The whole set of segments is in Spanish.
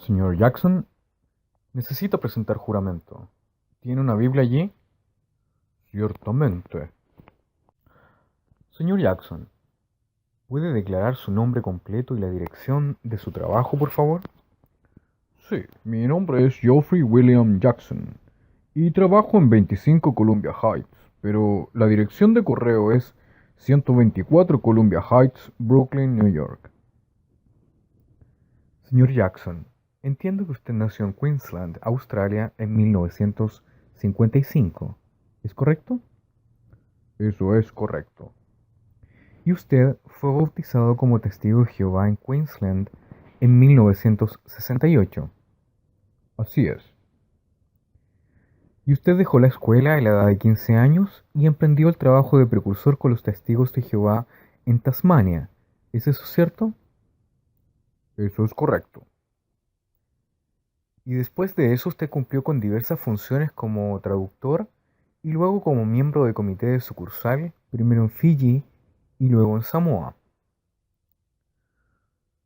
Señor Jackson, necesita presentar juramento. ¿Tiene una Biblia allí? Ciertamente. Señor Jackson, ¿puede declarar su nombre completo y la dirección de su trabajo, por favor? Sí, mi nombre es Geoffrey William Jackson y trabajo en 25 Columbia Heights, pero la dirección de correo es 124 Columbia Heights, Brooklyn, New York. Señor Jackson, entiendo que usted nació en Queensland, Australia, en 1955. ¿Es correcto? Eso es correcto. Y usted fue bautizado como testigo de Jehová en Queensland en 1968. Así es. Y usted dejó la escuela a la edad de 15 años y emprendió el trabajo de precursor con los testigos de Jehová en Tasmania. ¿Es eso cierto? Eso es correcto. Y después de eso usted cumplió con diversas funciones como traductor y luego como miembro de comité de sucursal, primero en Fiji y luego en Samoa.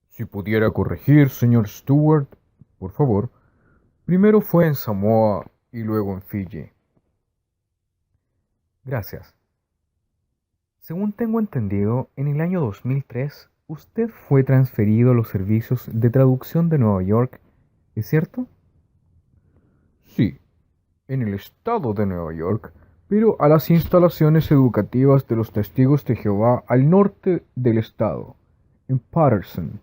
Si pudiera corregir, señor Stewart, por favor. Primero fue en Samoa y luego en Fiji. Gracias. Según tengo entendido, en el año 2003 usted fue transferido a los servicios de traducción de Nueva York, ¿es cierto? Sí, en el estado de Nueva York, pero a las instalaciones educativas de los Testigos de Jehová al norte del estado, en Patterson.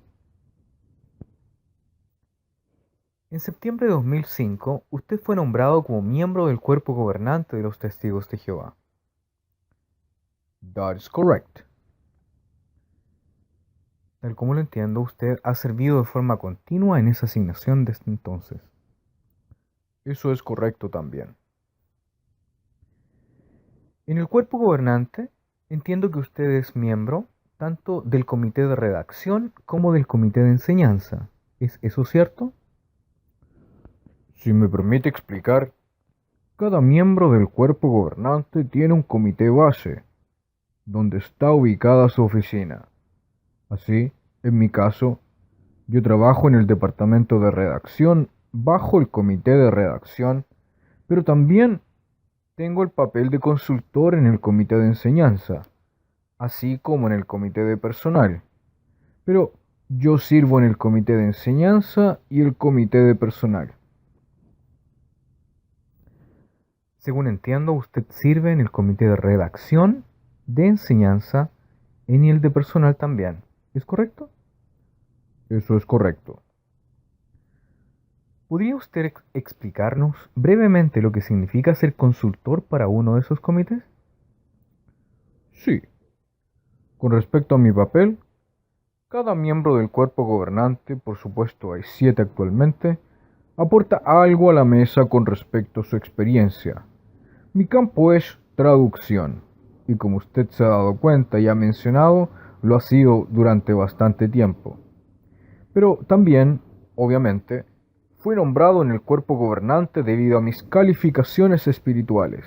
En septiembre de 2005, usted fue nombrado como miembro del cuerpo gobernante de los Testigos de Jehová. That is correct. Tal como lo entiendo, usted ha servido de forma continua en esa asignación desde entonces. Eso es correcto también. En el cuerpo gobernante, entiendo que usted es miembro tanto del comité de redacción como del comité de enseñanza. ¿Es eso cierto? Si me permite explicar, cada miembro del cuerpo gobernante tiene un comité base, donde está ubicada su oficina. Así, en mi caso, yo trabajo en el departamento de redacción bajo el comité de redacción, pero también tengo el papel de consultor en el comité de enseñanza, así como en el comité de personal. Pero yo sirvo en el comité de enseñanza y el comité de personal. Según entiendo, usted sirve en el comité de redacción, de enseñanza y el de personal también. ¿Es correcto? Eso es correcto. ¿Podría usted explicarnos brevemente lo que significa ser consultor para uno de esos comités? Sí. Con respecto a mi papel, cada miembro del cuerpo gobernante, por supuesto hay 7 actualmente, aporta algo a la mesa con respecto a su experiencia. Mi campo es traducción, y como usted se ha dado cuenta y ha mencionado, lo ha sido durante bastante tiempo. Pero también, obviamente, fui nombrado en el cuerpo gobernante debido a mis calificaciones espirituales.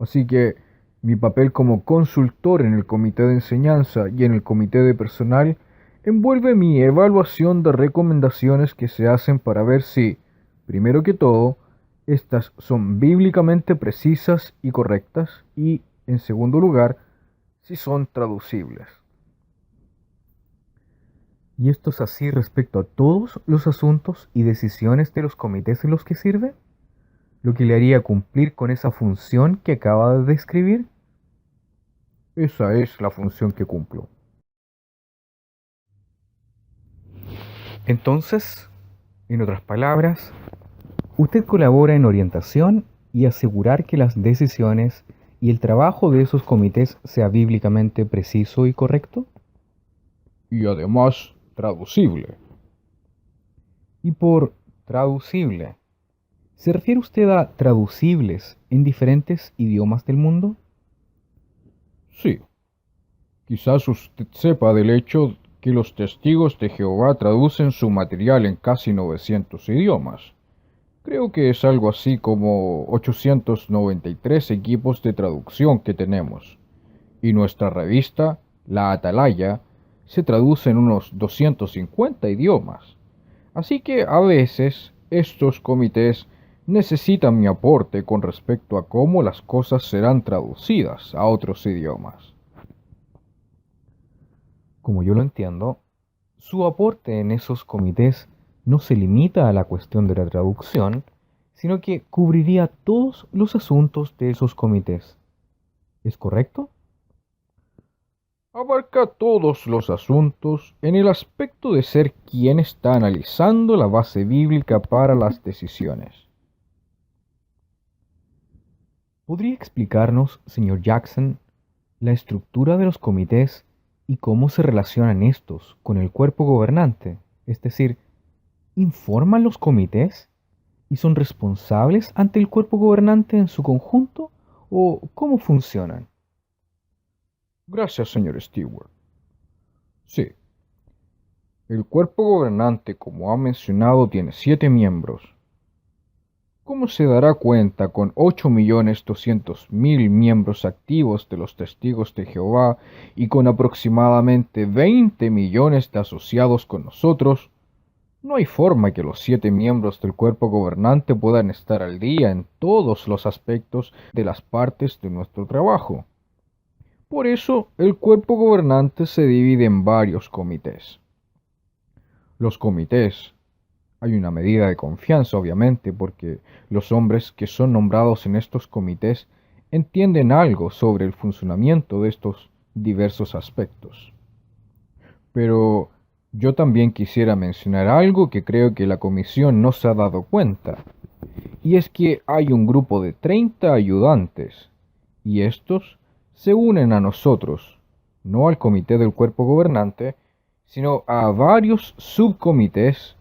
Así que mi papel como consultor en el comité de enseñanza y en el comité de personal envuelve mi evaluación de recomendaciones que se hacen para ver si, primero que todo, estas son bíblicamente precisas y correctas y, en segundo lugar, si son traducibles. ¿Y esto es así respecto a todos los asuntos y decisiones de los comités en los que sirve? ¿Lo que le haría cumplir con esa función que acaba de describir? Esa es la función que cumplo. Entonces, en otras palabras, usted colabora en orientación y asegurar que las decisiones y el trabajo de esos comités sea bíblicamente preciso y correcto. Y además, traducible. Y por traducible, ¿se refiere usted a traducibles en diferentes idiomas del mundo? Sí. Quizás usted sepa del hecho que los testigos de Jehová traducen su material en casi 900 idiomas. Creo que es algo así como 893 equipos de traducción que tenemos. Y nuestra revista, La Atalaya, se traduce en unos 250 idiomas. Así que a veces estos comités necesitan mi aporte con respecto a cómo las cosas serán traducidas a otros idiomas. Como yo lo entiendo, su aporte en esos comités no se limita a la cuestión de la traducción, sino que cubriría todos los asuntos de esos comités. ¿Es correcto? Abarca todos los asuntos en el aspecto de ser quien está analizando la base bíblica para las decisiones. ¿Podría explicarnos, señor Jackson, la estructura de los comités y cómo se relacionan estos con el cuerpo gobernante? Es decir, ¿informan los comités y son responsables ante el cuerpo gobernante en su conjunto o cómo funcionan? Gracias, señor Stewart. Sí, el cuerpo gobernante, como ha mencionado, tiene 7 miembros. ¿Cómo se dará cuenta con 8.200.000 miembros activos de los testigos de Jehová y con aproximadamente 20 millones de asociados con nosotros? No hay forma que los 7 miembros del cuerpo gobernante puedan estar al día en todos los aspectos de las partes de nuestro trabajo. Por eso, el cuerpo gobernante se divide en varios comités. Los comités, hay una medida de confianza, obviamente, porque los hombres que son nombrados en estos comités entienden algo sobre el funcionamiento de estos diversos aspectos. Pero yo también quisiera mencionar algo que creo que la comisión no se ha dado cuenta, y es que hay un grupo de 30 ayudantes, y estos se unen a nosotros, no al comité del cuerpo gobernante, sino a varios subcomités,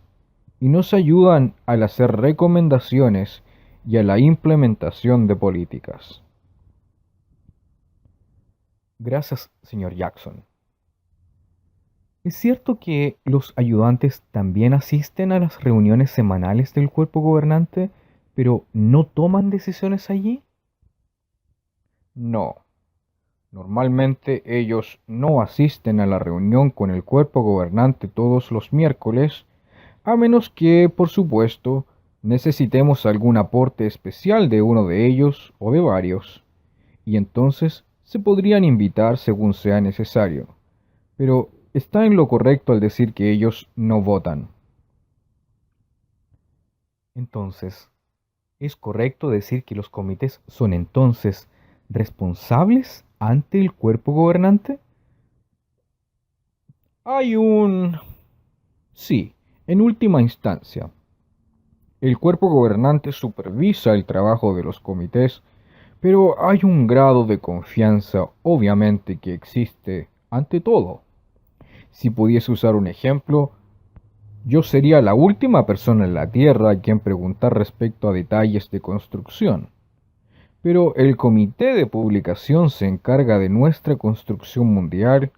y nos ayudan al hacer recomendaciones y a la implementación de políticas. Gracias, señor Jackson. ¿Es cierto que los ayudantes también asisten a las reuniones semanales del cuerpo gobernante, pero no toman decisiones allí? No. Normalmente ellos no asisten a la reunión con el cuerpo gobernante todos los miércoles, a menos que, por supuesto, necesitemos algún aporte especial de uno de ellos o de varios, y entonces se podrían invitar según sea necesario. Pero está en lo correcto al decir que ellos no votan. Entonces, ¿es correcto decir que los comités son entonces responsables ante el cuerpo gobernante? Hay un... Sí, en última instancia. El cuerpo gobernante supervisa el trabajo de los comités, pero hay un grado de confianza obviamente que existe ante todo. Si pudiese usar un ejemplo, yo sería la última persona en la Tierra a quien preguntar respecto a detalles de construcción. Pero el comité de publicación se encarga de nuestra construcción mundial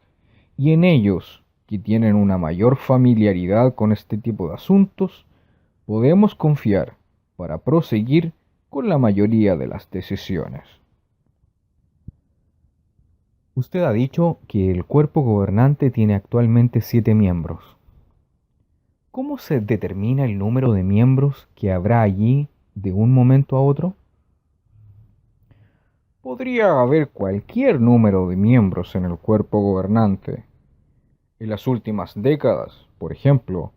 y en ellos, que tienen una mayor familiaridad con este tipo de asuntos, podemos confiar para proseguir con la mayoría de las decisiones. Usted ha dicho que el cuerpo gobernante tiene actualmente 7 miembros. ¿Cómo se determina el número de miembros que habrá allí de un momento a otro? Podría haber cualquier número de miembros en el cuerpo gobernante. En las últimas décadas, por ejemplo,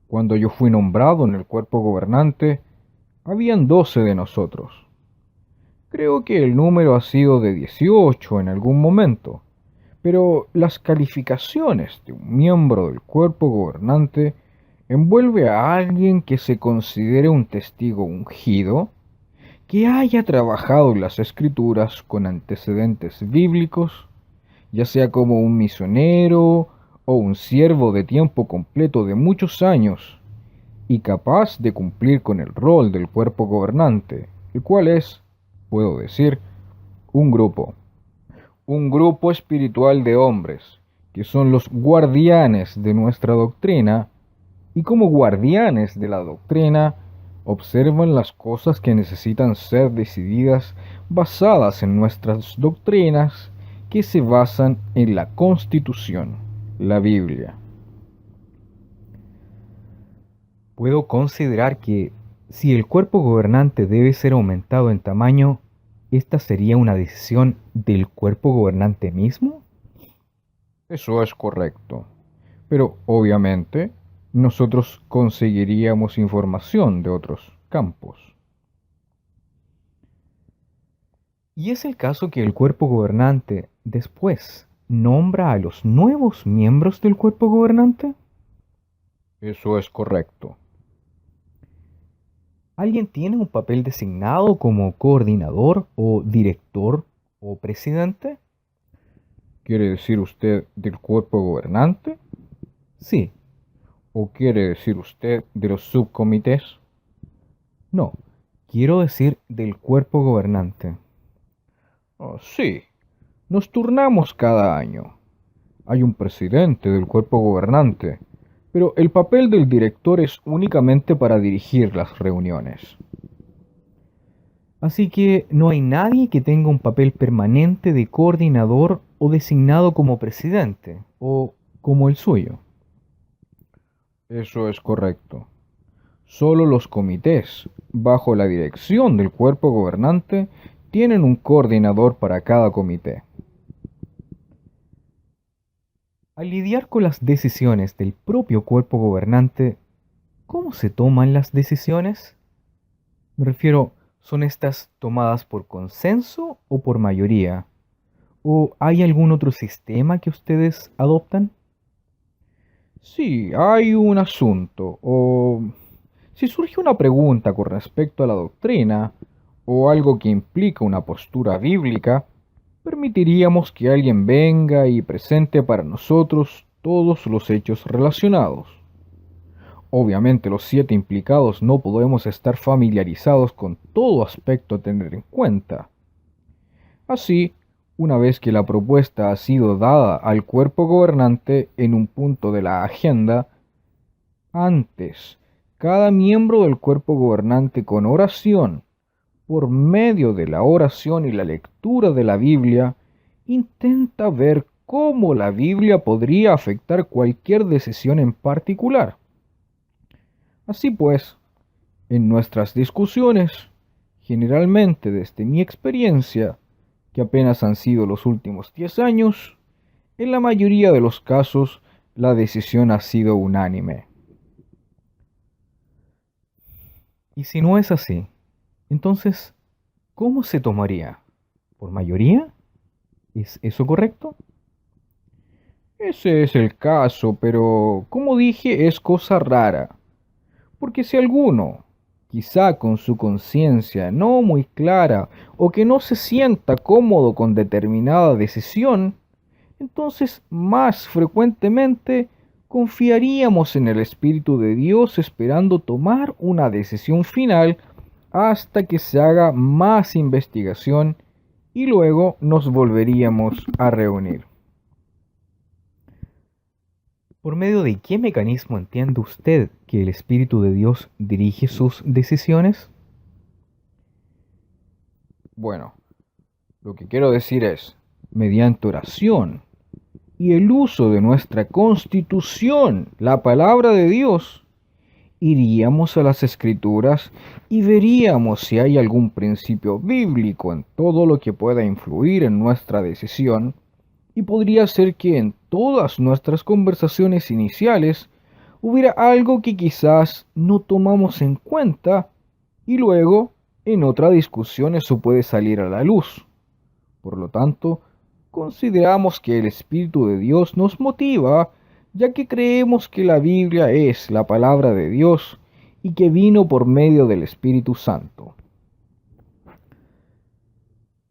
cuando yo fui nombrado en el cuerpo gobernante, habían 12 de nosotros. Creo que el número ha sido de 18 en algún momento, pero las calificaciones de un miembro del cuerpo gobernante envuelve a alguien que se considere un testigo ungido, que haya trabajado en las escrituras con antecedentes bíblicos, ya sea como un misionero o un siervo de tiempo completo de muchos años, y capaz de cumplir con el rol del cuerpo gobernante, el cual es, puedo decir, un grupo espiritual de hombres, que son los guardianes de nuestra doctrina, y como guardianes de la doctrina, observan las cosas que necesitan ser decididas basadas en nuestras doctrinas, que se basan en la Constitución, la Biblia. Puedo considerar que si el cuerpo gobernante debe ser aumentado en tamaño, ¿esta sería una decisión del cuerpo gobernante mismo? Eso es correcto. Pero obviamente nosotros conseguiríamos información de otros campos. Y es el caso que el cuerpo gobernante después nombra a los nuevos miembros del cuerpo gobernante. Eso es correcto. ¿Alguien tiene un papel designado como coordinador o director o presidente? ¿Quiere decir usted del cuerpo gobernante? Sí. ¿O quiere decir usted de los subcomités? No, quiero decir del cuerpo gobernante. Oh, sí, nos turnamos cada año. Hay un presidente del cuerpo gobernante, pero el papel del director es únicamente para dirigir las reuniones. Así que no hay nadie que tenga un papel permanente de coordinador o designado como presidente, o como el suyo. Eso es correcto. Solo los comités, bajo la dirección del cuerpo gobernante, tienen un coordinador para cada comité. Al lidiar con las decisiones del propio cuerpo gobernante, ¿cómo se toman las decisiones? Me refiero, ¿son estas tomadas por consenso o por mayoría? ¿O hay algún otro sistema que ustedes adoptan? Sí, hay un asunto, o si surge una pregunta con respecto a la doctrina, o algo que implica una postura bíblica, permitiríamos que alguien venga y presente para nosotros todos los hechos relacionados. Obviamente los 7 implicados no podemos estar familiarizados con todo aspecto a tener en cuenta. Así, una vez que la propuesta ha sido dada al cuerpo gobernante en un punto de la agenda, antes, cada miembro del cuerpo gobernante con oración, por medio de la oración y la lectura de la Biblia, intenta ver cómo la Biblia podría afectar cualquier decisión en particular. Así pues, en nuestras discusiones, generalmente desde mi experiencia, que apenas han sido los últimos 10 años, en la mayoría de los casos la decisión ha sido unánime. Y si no es así, entonces, ¿cómo se tomaría? ¿Por mayoría? ¿Es eso correcto? Ese es el caso, pero como dije, es cosa rara. Porque si alguno, quizá con su conciencia no muy clara o que no se sienta cómodo con determinada decisión, entonces más frecuentemente confiaríamos en el Espíritu de Dios esperando tomar una decisión final hasta que se haga más investigación y luego nos volveríamos a reunir. ¿Por medio de qué mecanismo entiende usted que el Espíritu de Dios dirige sus decisiones? Bueno, lo que quiero decir es, mediante oración y el uso de nuestra Constitución, la palabra de Dios, iríamos a las Escrituras y veríamos si hay algún principio bíblico en todo lo que pueda influir en nuestra decisión, y podría ser que en todas nuestras conversaciones iniciales hubiera algo que quizás no tomamos en cuenta y luego en otra discusión eso puede salir a la luz. Por lo tanto, consideramos que el Espíritu de Dios nos motiva, ya que creemos que la Biblia es la palabra de Dios y que vino por medio del Espíritu Santo.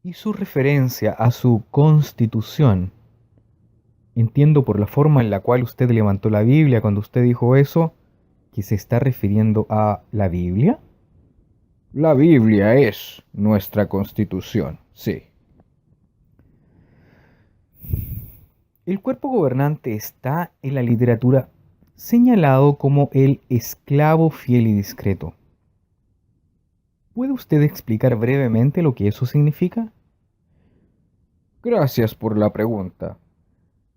Y su referencia a su constitución. Entiendo por la forma en la cual usted levantó la Biblia cuando usted dijo eso, que se está refiriendo a la Biblia. La Biblia es nuestra constitución, sí. El cuerpo gobernante está en la literatura señalado como el esclavo fiel y discreto. ¿Puede usted explicar brevemente lo que eso significa? Gracias por la pregunta.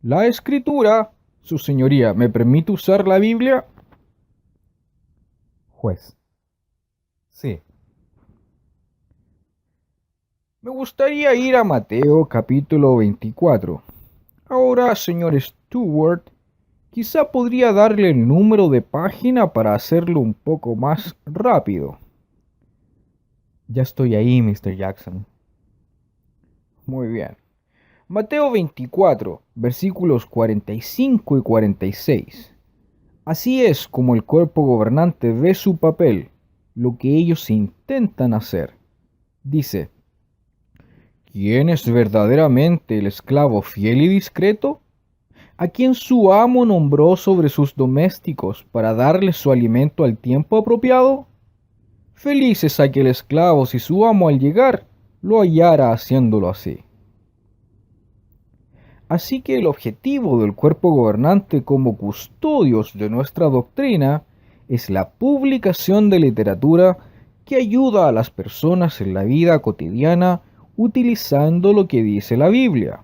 La escritura, su señoría, ¿me permite usar la Biblia? Juez. Sí. Me gustaría ir a Mateo capítulo 24. Ahora, señor Stewart, quizá podría darle el número de página para hacerlo un poco más rápido. Ya estoy ahí, Mr. Jackson. Muy bien. Mateo 24, versículos 45 y 46. Así es como el cuerpo gobernante ve su papel, lo que ellos intentan hacer. Dice, ¿quién es verdaderamente el esclavo fiel y discreto? A quien su amo nombró sobre sus domésticos para darle su alimento al tiempo apropiado. Feliz es aquel esclavo si su amo al llegar lo hallara haciéndolo así. Así que el objetivo del cuerpo gobernante como custodios de nuestra doctrina es la publicación de literatura que ayuda a las personas en la vida cotidiana utilizando lo que dice la Biblia.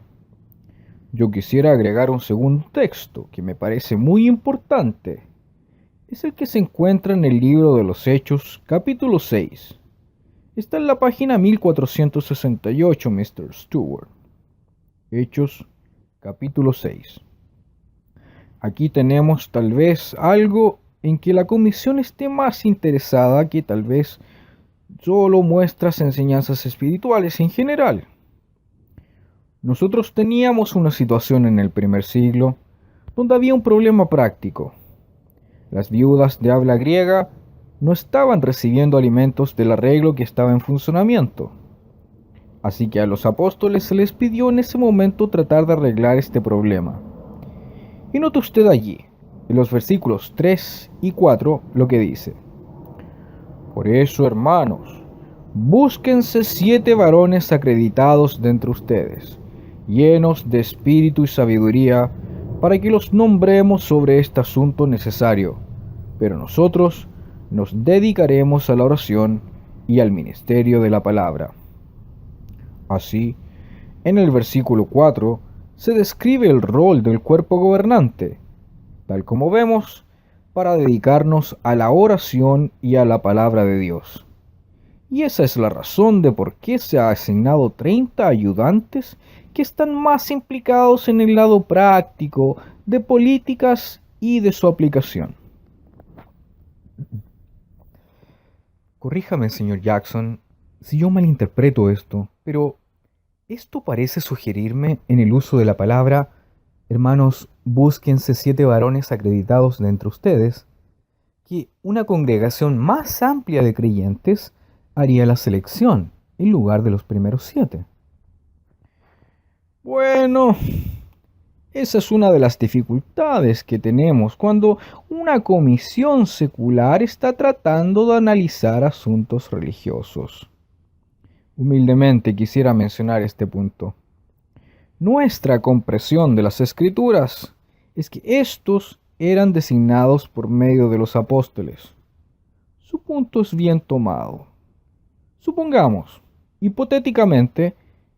Yo quisiera agregar un segundo texto que me parece muy importante. Es el que se encuentra en el libro de los Hechos, capítulo 6. Está en la página 1468, Mr. Stewart. Hechos, capítulo 6. Aquí tenemos tal vez algo en que la comisión esté más interesada que tal vez solo muestras enseñanzas espirituales en general. Nosotros teníamos una situación en el primer siglo donde había un problema práctico. Las viudas de habla griega no estaban recibiendo alimentos del arreglo que estaba en funcionamiento. Así que a los apóstoles se les pidió en ese momento tratar de arreglar este problema. Y note usted allí, en los versículos 3 y 4, lo que dice. Por eso, hermanos, búsquense 7 varones acreditados de entre ustedes, llenos de espíritu y sabiduría, para que los nombremos sobre este asunto necesario. Pero nosotros nos dedicaremos a la oración y al ministerio de la palabra. Así, en el versículo 4 se describe el rol del cuerpo gobernante, tal como vemos, para dedicarnos a la oración y a la palabra de Dios. Y esa es la razón de por qué se ha asignado 30 ayudantes que están más implicados en el lado práctico de políticas y de su aplicación. Corríjame, señor Jackson, si yo malinterpreto esto, pero esto parece sugerirme en el uso de la palabra, hermanos, búsquense 7 varones acreditados de entre ustedes, que una congregación más amplia de creyentes haría la selección en lugar de los primeros 7. Bueno, esa es una de las dificultades que tenemos cuando una comisión secular está tratando de analizar asuntos religiosos. Humildemente quisiera mencionar este punto. Nuestra comprensión de las Escrituras es que estos eran designados por medio de los apóstoles. Su punto es bien tomado. Supongamos, hipotéticamente,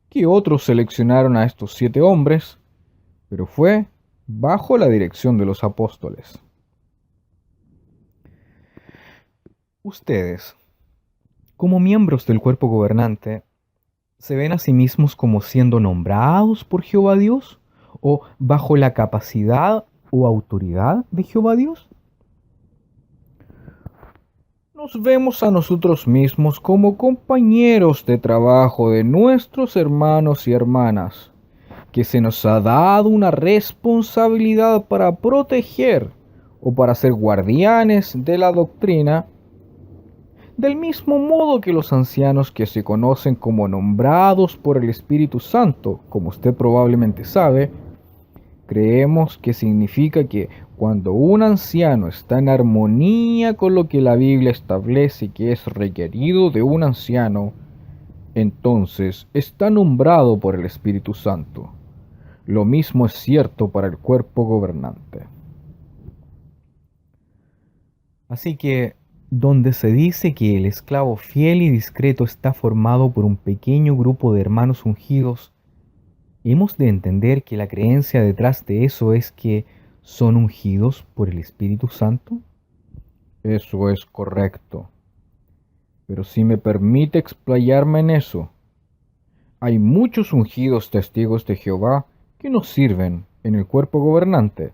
que otros seleccionaron a estos 7 hombres, pero fue bajo la dirección de los apóstoles. Ustedes, como miembros del cuerpo gobernante, ¿se ven a sí mismos como siendo nombrados por Jehová Dios o bajo la capacidad o autoridad de Jehová Dios? Nos vemos a nosotros mismos como compañeros de trabajo de nuestros hermanos y hermanas, que se nos ha dado una responsabilidad para proteger o para ser guardianes de la doctrina, del mismo modo que los ancianos que se conocen como nombrados por el Espíritu Santo, como usted probablemente sabe, creemos que significa que cuando un anciano está en armonía con lo que la Biblia establece que es requerido de un anciano, entonces está nombrado por el Espíritu Santo. Lo mismo es cierto para el cuerpo gobernante. Así que, donde se dice que el esclavo fiel y discreto está formado por un pequeño grupo de hermanos ungidos, hemos de entender que la creencia detrás de eso es que son ungidos por el Espíritu Santo. Eso es correcto. Pero si me permite explayarme en eso, hay muchos ungidos testigos de Jehová que nos sirven en el cuerpo gobernante.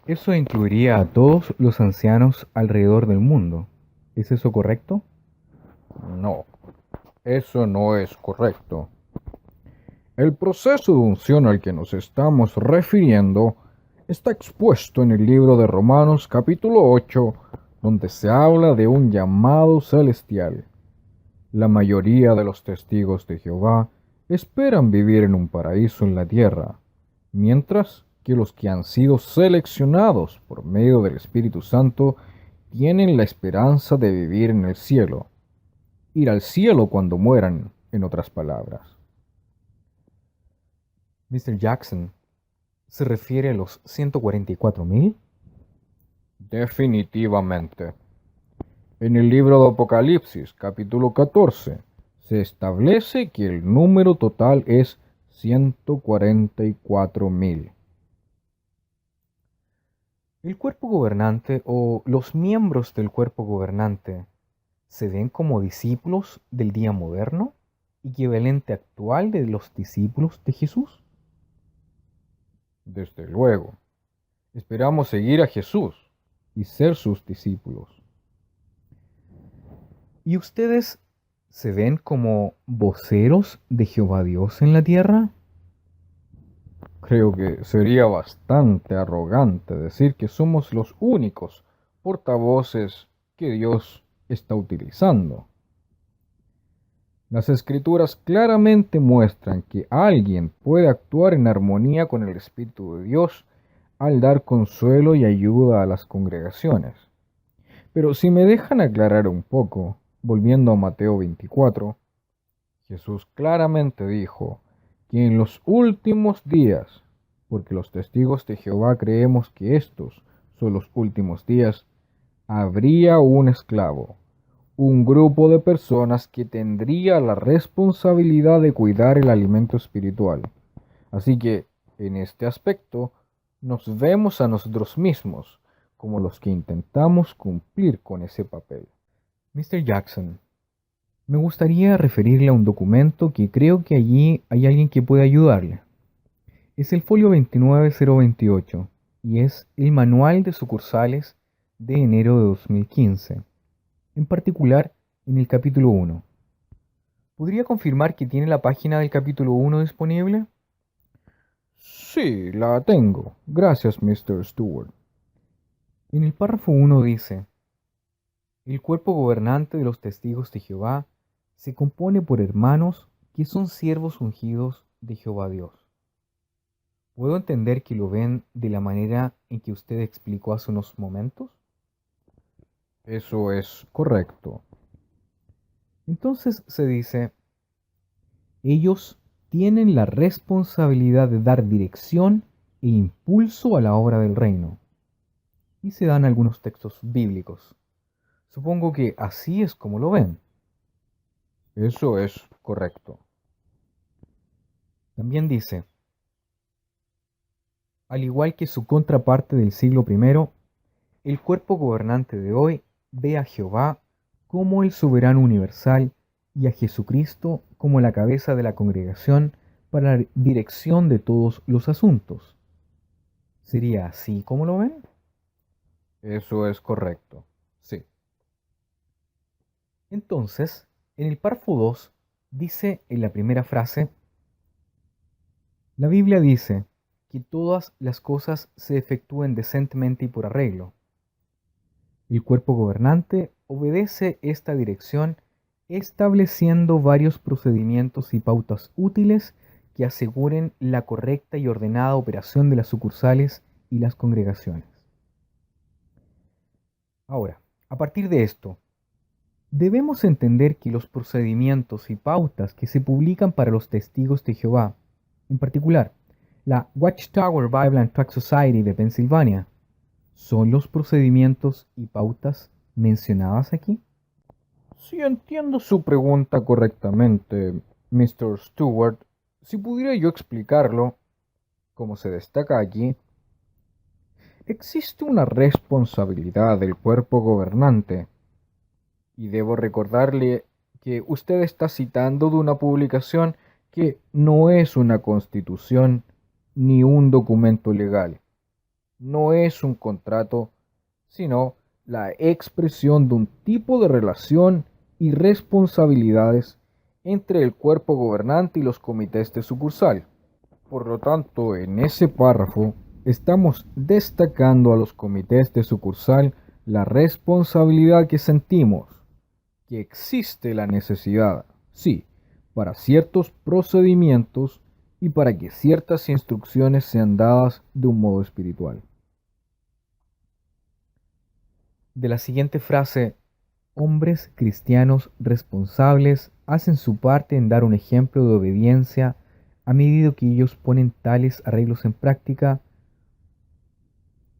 Eso incluiría a todos los ancianos alrededor del mundo. ¿Es eso correcto? No, eso no es correcto. El proceso de unción al que nos estamos refiriendo está expuesto en el libro de Romanos capítulo 8, donde se habla de un llamado celestial. La mayoría de los testigos de Jehová esperan vivir en un paraíso en la tierra, mientras que los que han sido seleccionados por medio del Espíritu Santo tienen la esperanza de vivir en el cielo, ir al cielo cuando mueran, en otras palabras. Mr. Jackson, ¿se refiere a los 144,000? Definitivamente. En el libro de Apocalipsis, capítulo 14, se establece que el número total es 144,000. ¿El cuerpo gobernante o los miembros del cuerpo gobernante se ven como discípulos del día moderno, equivalente actual de los discípulos de Jesús? Desde luego. Esperamos seguir a Jesús y ser sus discípulos. ¿Y ustedes se ven como voceros de Jehová Dios en la tierra? Creo que sería bastante arrogante decir que somos los únicos portavoces que Dios está utilizando. Las escrituras claramente muestran que alguien puede actuar en armonía con el Espíritu de Dios al dar consuelo y ayuda a las congregaciones. Pero si me dejan aclarar un poco, volviendo a Mateo 24, Jesús claramente dijo que en los últimos días, porque los testigos de Jehová creemos que estos son los últimos días, habría un esclavo, un grupo de personas que tendría la responsabilidad de cuidar el alimento espiritual. Así que, en este aspecto, nos vemos a nosotros mismos como los que intentamos cumplir con ese papel. Mr. Jackson, me gustaría referirle a un documento que creo que allí hay alguien que puede ayudarle. Es el folio 29028 y es el manual de sucursales de enero de 2015, en particular en el capítulo 1. ¿Podría confirmar que tiene la página del capítulo 1 disponible? Sí, la tengo. Gracias, Mr. Stewart. En el párrafo 1 dice: el cuerpo gobernante de los testigos de Jehová se compone por hermanos que son siervos ungidos de Jehová Dios. ¿Puedo entender que lo ven de la manera en que usted explicó hace unos momentos? Eso es correcto. Entonces se dice: ellos tienen la responsabilidad de dar dirección e impulso a la obra del reino. Y se dan algunos textos bíblicos. Supongo que así es como lo ven. Eso es correcto. También dice: al igual que su contraparte del siglo I, el cuerpo gobernante de hoy ve a Jehová como el soberano universal y a Jesucristo como la cabeza de la congregación para la dirección de todos los asuntos. ¿Sería así como lo ven? Eso es correcto, sí. Entonces, en el párrafo 2 dice en la primera frase: la Biblia dice que todas las cosas se efectúen decentemente y por arreglo. El cuerpo gobernante obedece esta dirección estableciendo varios procedimientos y pautas útiles que aseguren la correcta y ordenada operación de las sucursales y las congregaciones. Ahora, a partir de esto, debemos entender que los procedimientos y pautas que se publican para los testigos de Jehová, en particular la Watchtower Bible and Tract Society de Pensilvania, ¿son los procedimientos y pautas mencionadas aquí? Si entiendo su pregunta correctamente, Mr. Stewart, si pudiera yo explicarlo, como se destaca aquí, existe una responsabilidad del cuerpo gobernante. Y debo recordarle que usted está citando de una publicación que no es una constitución ni un documento legal. No es un contrato, sino la expresión de un tipo de relación y responsabilidades entre el cuerpo gobernante y los comités de sucursal. Por lo tanto, en ese párrafo estamos destacando a los comités de sucursal la responsabilidad que sentimos, que existe la necesidad, sí, para ciertos procedimientos y para que ciertas instrucciones sean dadas de un modo espiritual. De la siguiente frase, hombres cristianos responsables hacen su parte en dar un ejemplo de obediencia a medida que ellos ponen tales arreglos en práctica.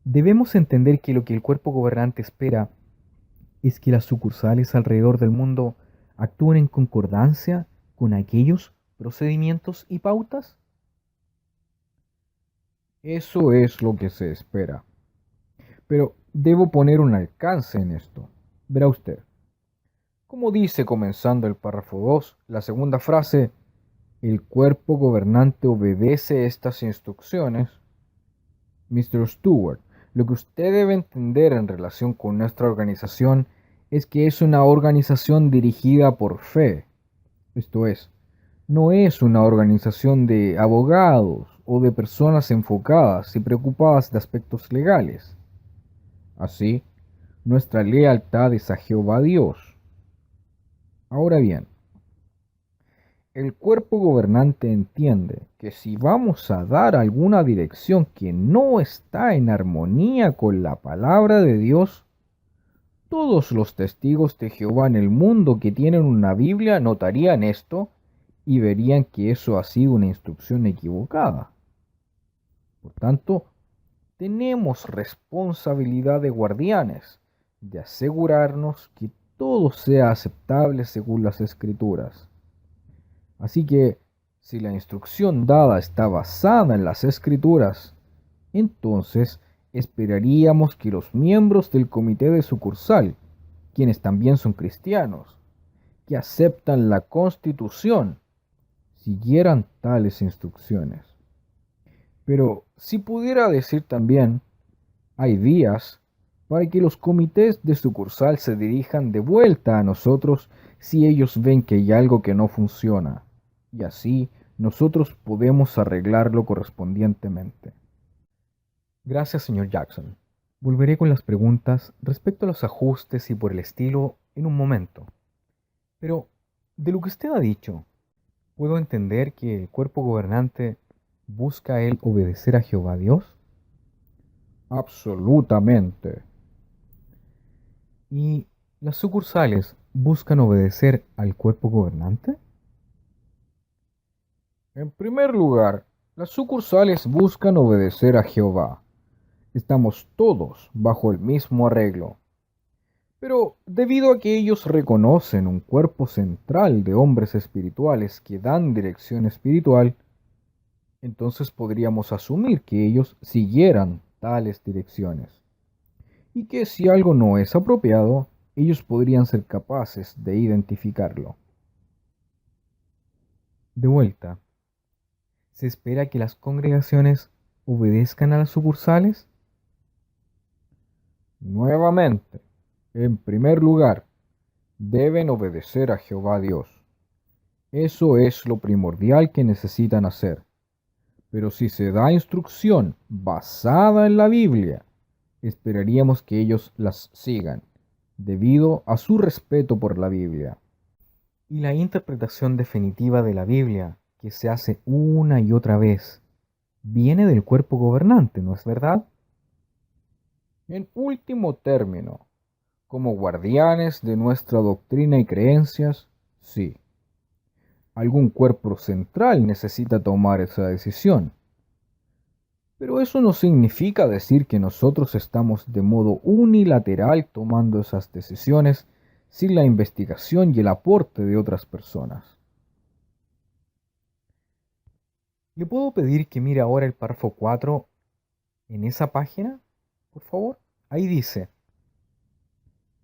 Debemos entender que lo que el cuerpo gobernante espera es que las sucursales alrededor del mundo actúen en concordancia con aquellos procedimientos y pautas. Eso es lo que se espera. Pero debo poner un alcance en esto. Verá usted. Como dice comenzando el párrafo 2, la segunda frase, el cuerpo gobernante obedece estas instrucciones. Mr. Stewart, lo que usted debe entender en relación con nuestra organización es que es una organización dirigida por fe. Esto es, no es una organización de abogados o de personas enfocadas y preocupadas de aspectos legales. Así, nuestra lealtad es a Jehová Dios. Ahora bien, el cuerpo gobernante entiende que si vamos a dar alguna dirección que no está en armonía con la palabra de Dios, todos los testigos de Jehová en el mundo que tienen una Biblia notarían esto y verían que eso ha sido una instrucción equivocada. Por tanto, tenemos responsabilidad de guardianes, de asegurarnos que todo sea aceptable según las Escrituras. Así que, si la instrucción dada está basada en las Escrituras, entonces esperaríamos que los miembros del comité de sucursal, quienes también son cristianos, que aceptan la Constitución, siguieran tales instrucciones. Pero si pudiera decir también, hay vías para que los comités de sucursal se dirijan de vuelta a nosotros si ellos ven que hay algo que no funciona, y así nosotros podemos arreglarlo correspondientemente. Gracias, señor Jackson. Volveré con las preguntas respecto a los ajustes y por el estilo en un momento. Pero, de lo que usted ha dicho, ¿puedo entender que el cuerpo gobernante busca él obedecer a Jehová Dios? Absolutamente. ¿Y las sucursales buscan obedecer al cuerpo gobernante? En primer lugar, las sucursales buscan obedecer a Jehová. Estamos todos bajo el mismo arreglo. Pero debido a que ellos reconocen un cuerpo central de hombres espirituales que dan dirección espiritual, entonces podríamos asumir que ellos siguieran tales direcciones, y que si algo no es apropiado, ellos podrían ser capaces de identificarlo. De vuelta, ¿se espera que las congregaciones obedezcan a las sucursales? Nuevamente, en primer lugar, deben obedecer a Jehová Dios. Eso es lo primordial que necesitan hacer. Pero si se da instrucción basada en la Biblia, esperaríamos que ellos las sigan, debido a su respeto por la Biblia. Y la interpretación definitiva de la Biblia, que se hace una y otra vez, viene del cuerpo gobernante, ¿no es verdad? En último término, como guardianes de nuestra doctrina y creencias, sí. Algún cuerpo central necesita tomar esa decisión. Pero eso no significa decir que nosotros estamos de modo unilateral tomando esas decisiones sin la investigación y el aporte de otras personas. ¿Le puedo pedir que mire ahora el párrafo 4 en esa página? por favor. Ahí dice,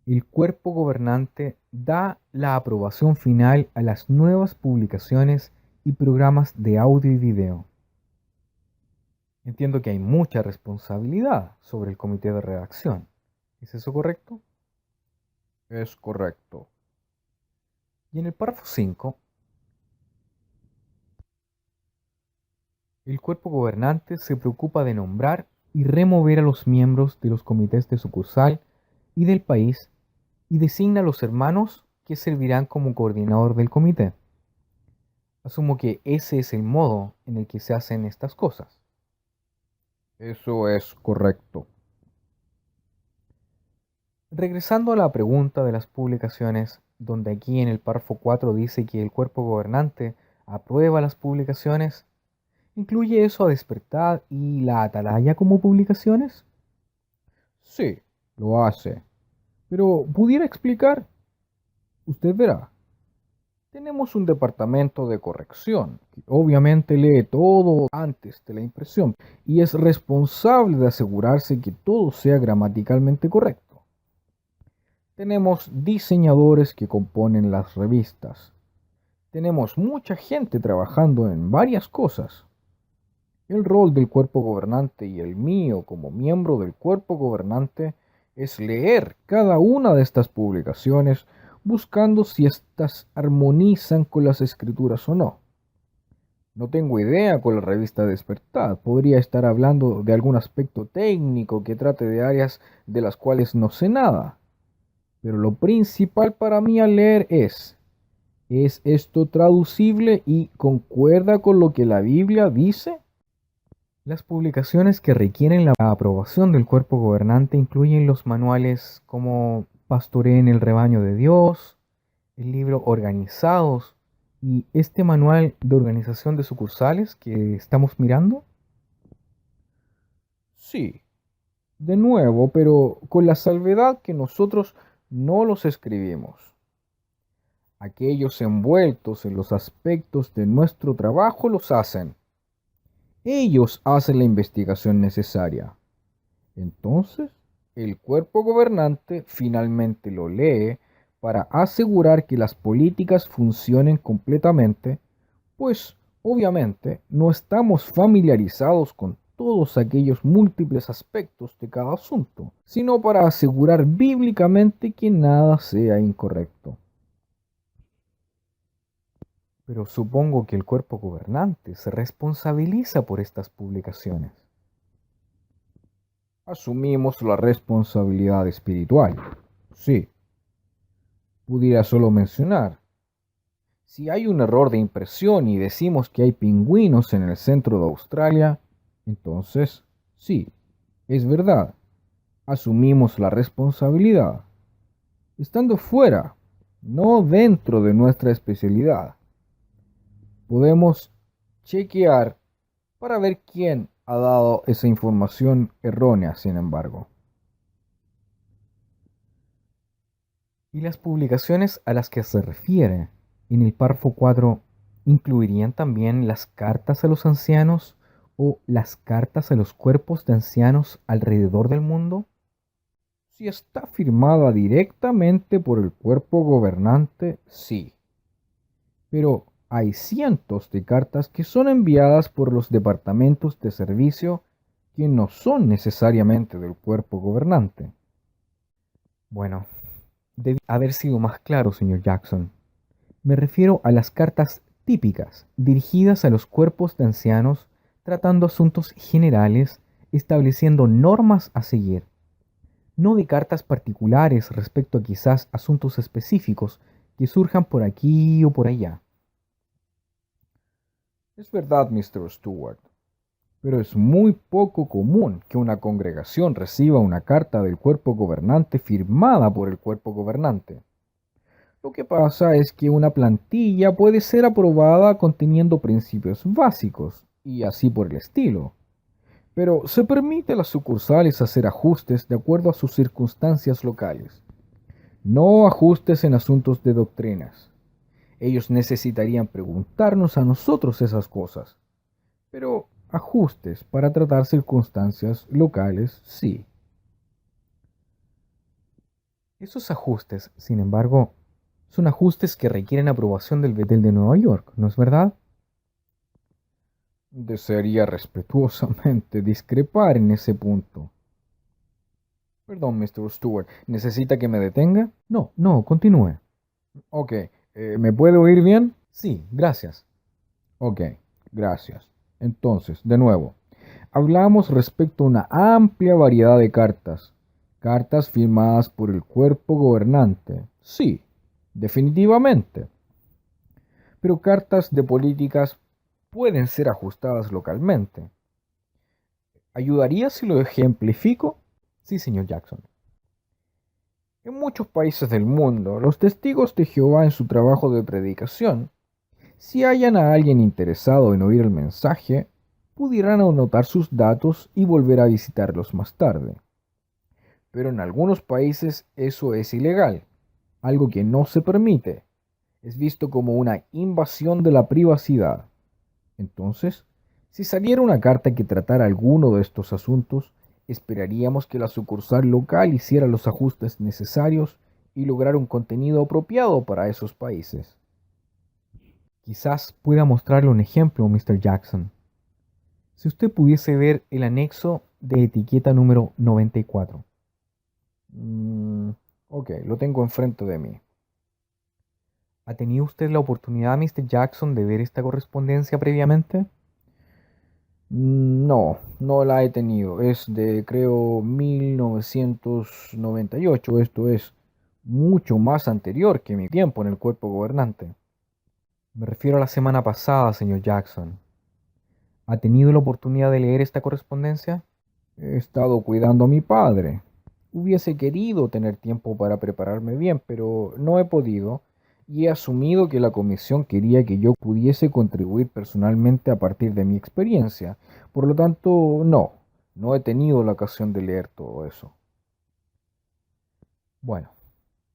el cuerpo gobernante da la aprobación final a las nuevas publicaciones y programas de audio y video. Entiendo que hay mucha responsabilidad sobre el comité de redacción. ¿Es eso correcto? Es correcto. Y en el párrafo 5, el cuerpo gobernante se preocupa de nombrar y remover a los miembros de los comités de sucursal y del país y designa a los hermanos que servirán como coordinador del comité. Asumo que ese es el modo en el que se hacen estas cosas. Eso es correcto. Regresando a la pregunta de las publicaciones, donde aquí en el párrafo 4 dice que el cuerpo gobernante aprueba las publicaciones, ¿incluye eso a Despertar y la Atalaya como publicaciones? Sí, lo hace. Pero, ¿pudiera explicar? Usted verá. Tenemos un departamento de corrección, que obviamente lee todo antes de la impresión y es responsable de asegurarse que todo sea gramaticalmente correcto. Tenemos diseñadores que componen las revistas. Tenemos mucha gente trabajando en varias cosas. El rol del cuerpo gobernante y el mío como miembro del cuerpo gobernante es leer cada una de estas publicaciones buscando si éstas armonizan con las escrituras o no. No tengo idea con la revista Despertad. Podría estar hablando de algún aspecto técnico que trate de áreas de las cuales no sé nada. Pero lo principal para mí al leer ¿es esto traducible y concuerda con lo que la Biblia dice? Las publicaciones que requieren la aprobación del cuerpo gobernante incluyen los manuales como Pastoreen el rebaño de Dios, el libro Organizados y este manual de organización de sucursales que estamos mirando. Sí, de nuevo, pero con la salvedad que nosotros no los escribimos. Aquellos envueltos en los aspectos de nuestro trabajo los hacen. Ellos hacen la investigación necesaria. Entonces, el cuerpo gobernante finalmente lo lee para asegurar que las políticas funcionen completamente, pues obviamente no estamos familiarizados con todos aquellos múltiples aspectos de cada asunto, sino para asegurar bíblicamente que nada sea incorrecto. Pero supongo que el cuerpo gobernante se responsabiliza por estas publicaciones. Asumimos la responsabilidad espiritual. Sí. Pudiera solo mencionar, si hay un error de impresión y decimos que hay pingüinos en el centro de Australia, entonces, sí, es verdad. Asumimos la responsabilidad. Estando fuera, no dentro de nuestra especialidad. Podemos chequear para ver quién ha dado esa información errónea, sin embargo. ¿Y las publicaciones a las que se refiere en el párrafo 4 incluirían también las cartas a los ancianos o las cartas a los cuerpos de ancianos alrededor del mundo? Si está firmada directamente por el cuerpo gobernante, sí. Pero hay cientos de cartas que son enviadas por los departamentos de servicio que no son necesariamente del cuerpo gobernante. Bueno, debí haber sido más claro, señor Jackson. Me refiero a las cartas típicas dirigidas a los cuerpos de ancianos tratando asuntos generales, estableciendo normas a seguir. No de cartas particulares respecto a quizás asuntos específicos que surjan por aquí o por allá. Es verdad, Mr. Stewart, pero es muy poco común que una congregación reciba una carta del cuerpo gobernante firmada por el cuerpo gobernante. Lo que pasa es que una plantilla puede ser aprobada conteniendo principios básicos, y así por el estilo. Pero se permite a las sucursales hacer ajustes de acuerdo a sus circunstancias locales, no ajustes en asuntos de doctrinas. Ellos necesitarían preguntarnos a nosotros esas cosas, pero ajustes para tratar circunstancias locales, sí. Esos ajustes, sin embargo, son ajustes que requieren aprobación del Betel de Nueva York, ¿no es verdad? Desearía respetuosamente discrepar en ese punto. Perdón, Mr. Stewart, ¿necesita que me detenga? No, no, continúe. Ok, ¿me puede oír bien? Sí, gracias. Ok, gracias. Entonces, de nuevo, hablamos respecto a una amplia variedad de cartas. Cartas firmadas por el cuerpo gobernante. Sí, definitivamente. Pero cartas de políticas pueden ser ajustadas localmente. ¿Ayudaría si lo ejemplifico? Sí, señor Jackson. En muchos países del mundo, los testigos de Jehová en su trabajo de predicación, si hallan a alguien interesado en oír el mensaje, pudieran anotar sus datos y volver a visitarlos más tarde. Pero en algunos países eso es ilegal, algo que no se permite. Es visto como una invasión de la privacidad. Entonces, si saliera una carta que tratara alguno de estos asuntos, esperaríamos que la sucursal local hiciera los ajustes necesarios y lograra un contenido apropiado para esos países. Quizás pueda mostrarle un ejemplo, Mr. Jackson. Si usted pudiese ver el anexo de etiqueta número 94. Mm, ok, lo tengo enfrente de mí. ¿Ha tenido usted la oportunidad, Mr. Jackson, de ver esta correspondencia previamente? No, no la he tenido. Es de, creo, 1998. Esto es mucho más anterior que mi tiempo en el cuerpo gobernante. Me refiero a la semana pasada, señor Jackson. ¿Ha tenido la oportunidad de leer esta correspondencia? He estado cuidando a mi padre. Hubiese querido tener tiempo para prepararme bien, pero no he podido y he asumido que la comisión quería que yo pudiese contribuir personalmente a partir de mi experiencia. Por lo tanto, no he tenido la ocasión de leer todo eso. Bueno,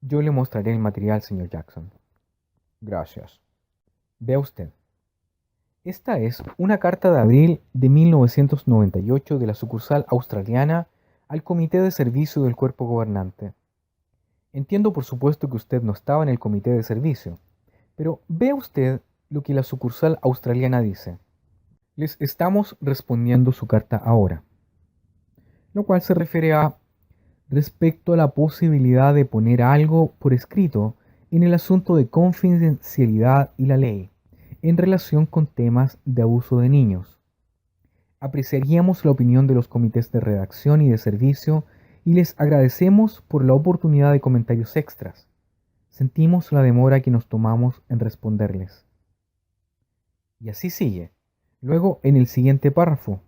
yo le mostraré el material, señor Jackson. Gracias. Vea usted. Esta es una carta de abril de 1998 de la sucursal australiana al Comité de Servicio del Cuerpo Gobernante. Entiendo por supuesto que usted no estaba en el Comité de Servicio, pero vea usted lo que la sucursal australiana dice. Les estamos respondiendo su carta ahora, lo cual se refiere a respecto a la posibilidad de poner algo por escrito en el asunto de confidencialidad y la ley en relación con temas de abuso de niños. Apreciaríamos la opinión de los comités de redacción y de servicio y les agradecemos por la oportunidad de comentarios extras. Sentimos la demora que nos tomamos en responderles. Y así sigue. Luego, en el siguiente párrafo.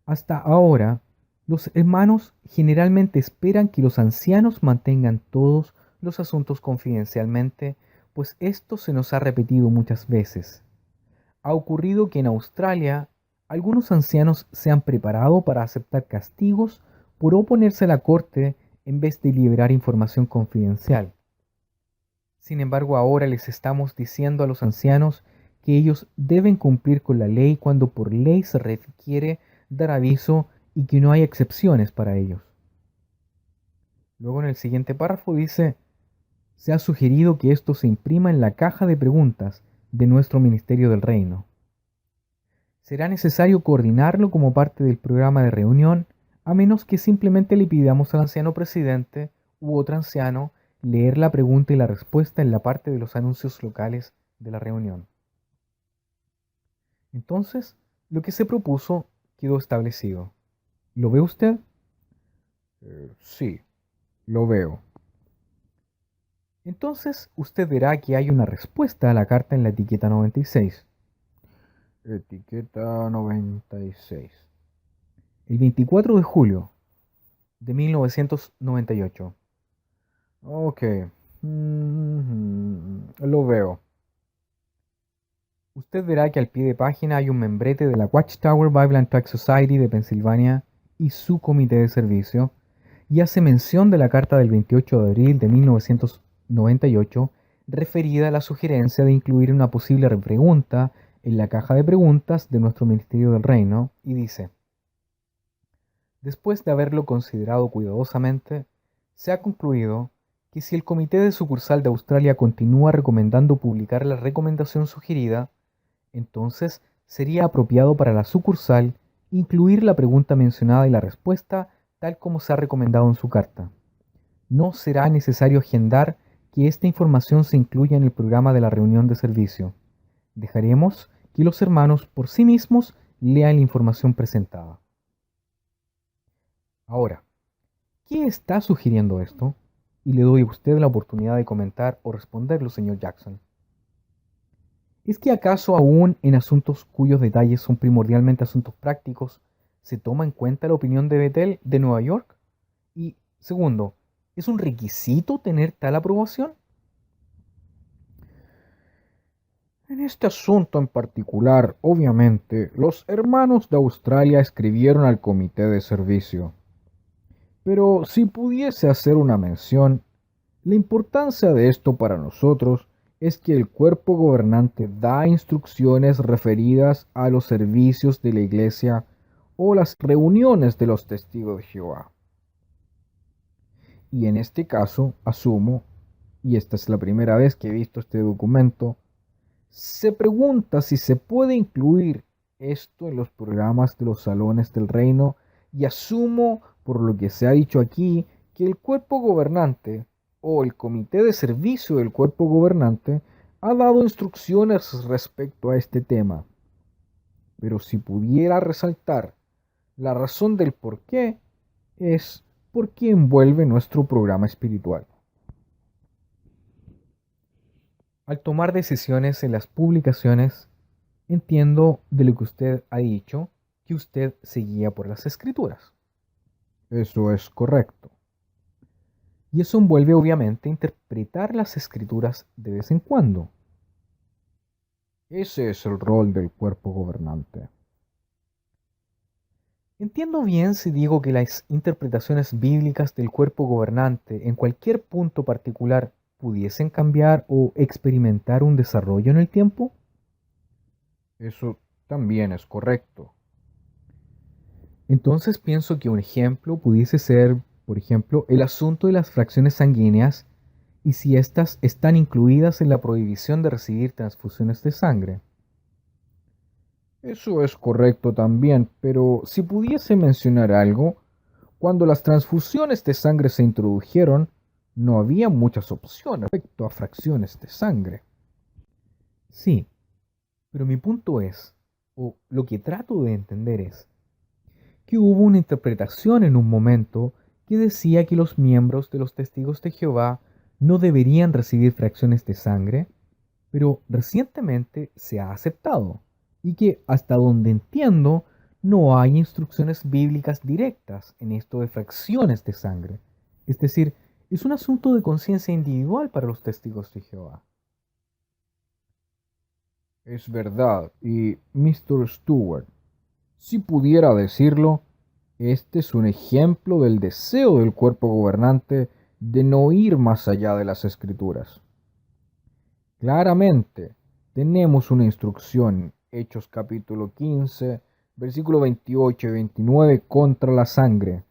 Hasta ahora, los hermanos generalmente esperan que los ancianos mantengan todos los asuntos confidencialmente, pues esto se nos ha repetido muchas veces. Ha ocurrido que en Australia algunos ancianos se han preparado para aceptar castigos por oponerse a la corte en vez de liberar información confidencial. Sin embargo, ahora les estamos diciendo a los ancianos que ellos deben cumplir con la ley cuando por ley se requiere dar aviso y que no hay excepciones para ellos. Luego en el siguiente párrafo dice, se ha sugerido que esto se imprima en la caja de preguntas de nuestro Ministerio del Reino. Será necesario coordinarlo como parte del programa de reunión, a menos que simplemente le pidamos al anciano presidente u otro anciano leer la pregunta y la respuesta en la parte de los anuncios locales de la reunión. Entonces, lo que se propuso quedó establecido. ¿Lo ve usted? Sí, lo veo. Entonces, usted verá que hay una respuesta a la carta en la etiqueta 96. Etiqueta 96. El 24 de julio de 1998. Ok. Lo veo. Usted verá que al pie de página hay un membrete de la Watchtower Bible and Tract Society de Pensilvania y su comité de servicio, y hace mención de la carta del 28 de abril de 1998 referida a la sugerencia de incluir una posible pregunta en la caja de preguntas de nuestro Ministerio del Reino, y dice: después de haberlo considerado cuidadosamente, se ha concluido que si el Comité de Sucursal de Australia continúa recomendando publicar la recomendación sugerida, entonces sería apropiado para la sucursal incluir la pregunta mencionada y la respuesta tal como se ha recomendado en su carta. No será necesario agendar que esta información se incluya en el programa de la reunión de servicio. Dejaremos que los hermanos por sí mismos lean la información presentada. Ahora, ¿qué está sugiriendo esto? Y le doy a usted la oportunidad de comentar o responderlo, señor Jackson. ¿Es que acaso aún en asuntos cuyos detalles son primordialmente asuntos prácticos, se toma en cuenta la opinión de Bethel de Nueva York? Y segundo, ¿es un requisito tener tal aprobación? En este asunto en particular, obviamente, los hermanos de Australia escribieron al comité de servicio. Pero si pudiese hacer una mención, la importancia de esto para nosotros es que el cuerpo gobernante da instrucciones referidas a los servicios de la iglesia o las reuniones de los testigos de Jehová. Y en este caso, asumo, y esta es la primera vez que he visto este documento, se pregunta si se puede incluir esto en los programas de los salones del reino, y asumo, por lo que se ha dicho aquí, que el cuerpo gobernante o el comité de servicio del cuerpo gobernante ha dado instrucciones respecto a este tema. Pero si pudiera resaltar la razón del por qué, es porque envuelve nuestro programa espiritual. Al tomar decisiones en las publicaciones, entiendo de lo que usted ha dicho que usted se guía por las escrituras. Eso es correcto. Y eso envuelve obviamente interpretar las escrituras de vez en cuando. Ese es el rol del cuerpo gobernante. Entiendo bien si digo que las interpretaciones bíblicas del cuerpo gobernante en cualquier punto particular pudiesen cambiar o experimentar un desarrollo en el tiempo. Eso también es correcto. Entonces pienso que un ejemplo pudiese ser, por ejemplo, el asunto de las fracciones sanguíneas y si éstas están incluidas en la prohibición de recibir transfusiones de sangre. Eso es correcto también, pero si pudiese mencionar algo, cuando las transfusiones de sangre se introdujeron, no había muchas opciones respecto a fracciones de sangre. Sí, pero mi punto es, o lo que trato de entender es, que hubo una interpretación en un momento que decía que los miembros de los testigos de Jehová no deberían recibir fracciones de sangre, pero recientemente se ha aceptado, y que hasta donde entiendo no hay instrucciones bíblicas directas en esto de fracciones de sangre. Es decir, es un asunto de conciencia individual para los testigos de Jehová. Es verdad, y Mr. Stewart, si pudiera decirlo, este es un ejemplo del deseo del cuerpo gobernante de no ir más allá de las escrituras. Claramente, tenemos una instrucción, Hechos capítulo 15, versículo 28 y 29, contra la sangre.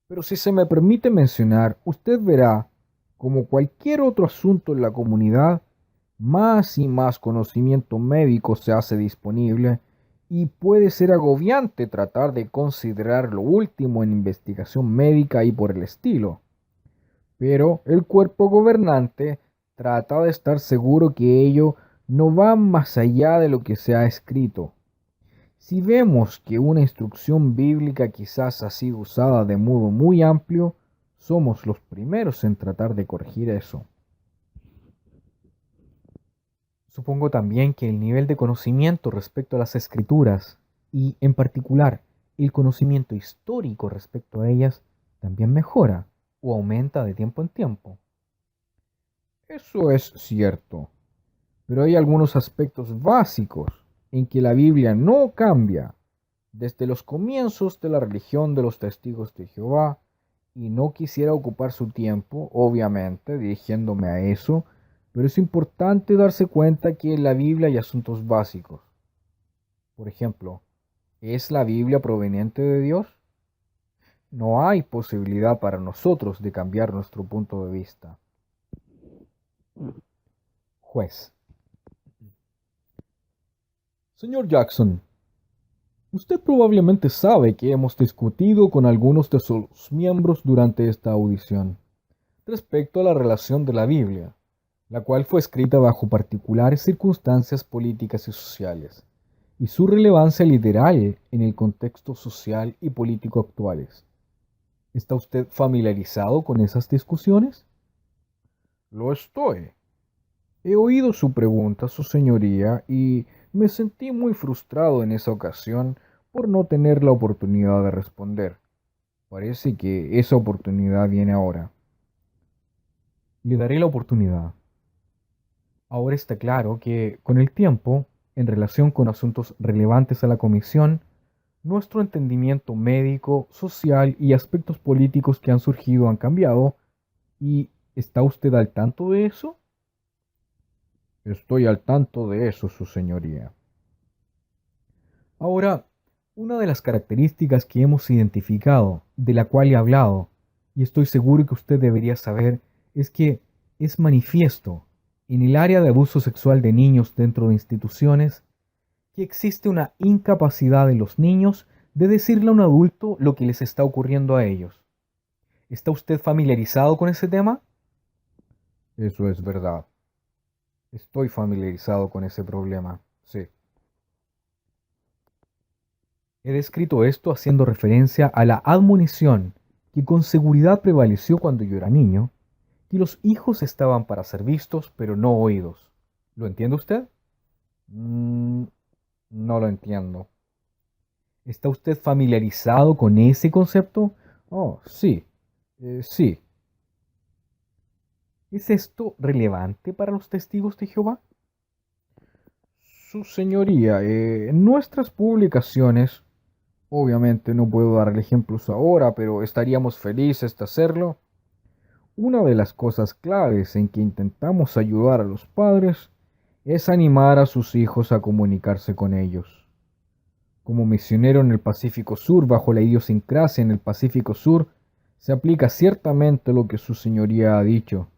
Pero si se me permite mencionar, usted verá, como cualquier otro asunto en la comunidad, más y más conocimiento médico se hace disponible y puede ser agobiante tratar de considerar lo último en investigación médica y por el estilo. Pero el cuerpo gobernante trata de estar seguro que ello no va más allá de lo que se ha escrito. Si vemos que una instrucción bíblica quizás ha sido usada de modo muy amplio, somos los primeros en tratar de corregir eso. Supongo también que el nivel de conocimiento respecto a las escrituras y, en particular, el conocimiento histórico respecto a ellas también mejora o aumenta de tiempo en tiempo. Eso es cierto, pero hay algunos aspectos básicos en que la Biblia no cambia desde los comienzos de la religión de los testigos de Jehová, y no quisiera ocupar su tiempo, obviamente, dirigiéndome a eso, pero es importante darse cuenta que en la Biblia hay asuntos básicos. Por ejemplo, ¿es la Biblia proveniente de Dios? No hay posibilidad para nosotros de cambiar nuestro punto de vista. Juez. Señor Jackson, usted probablemente sabe que hemos discutido con algunos de sus miembros durante esta audición respecto a la relación de la Biblia, la cual fue escrita bajo particulares circunstancias políticas y sociales, y su relevancia literal en el contexto social y político actuales. ¿Está usted familiarizado con esas discusiones? Lo estoy. He oído su pregunta, su señoría, y me sentí muy frustrado en esa ocasión por no tener la oportunidad de responder. Parece que esa oportunidad viene ahora. Le daré la oportunidad. Ahora está claro que, con el tiempo, en relación con asuntos relevantes a la Comisión, nuestro entendimiento médico, social y aspectos políticos que han surgido han cambiado. ¿Y está usted al tanto de eso? Estoy al tanto de eso, su señoría. Ahora, una de las características que hemos identificado, de la cual he hablado, y estoy seguro que usted debería saber, es que es manifiesto en el área de abuso sexual de niños dentro de instituciones que existe una incapacidad de los niños de decirle a un adulto lo que les está ocurriendo a ellos. ¿Está usted familiarizado con ese tema? Eso es verdad. Estoy familiarizado con ese problema, sí. He descrito esto haciendo referencia a la admonición que con seguridad prevaleció cuando yo era niño, que los hijos estaban para ser vistos, pero no oídos. ¿Lo entiende usted? Mm, no lo entiendo. ¿Está usted familiarizado con ese concepto? Oh, sí, sí. ¿Es esto relevante para los testigos de Jehová? Su señoría, en nuestras publicaciones, obviamente no puedo darle ejemplos ahora, pero estaríamos felices de hacerlo. Una de las cosas claves en que intentamos ayudar a los padres es animar a sus hijos a comunicarse con ellos. Como misionero en el Pacífico Sur, bajo la idiosincrasia en el Pacífico Sur, se aplica ciertamente lo que su señoría ha dicho.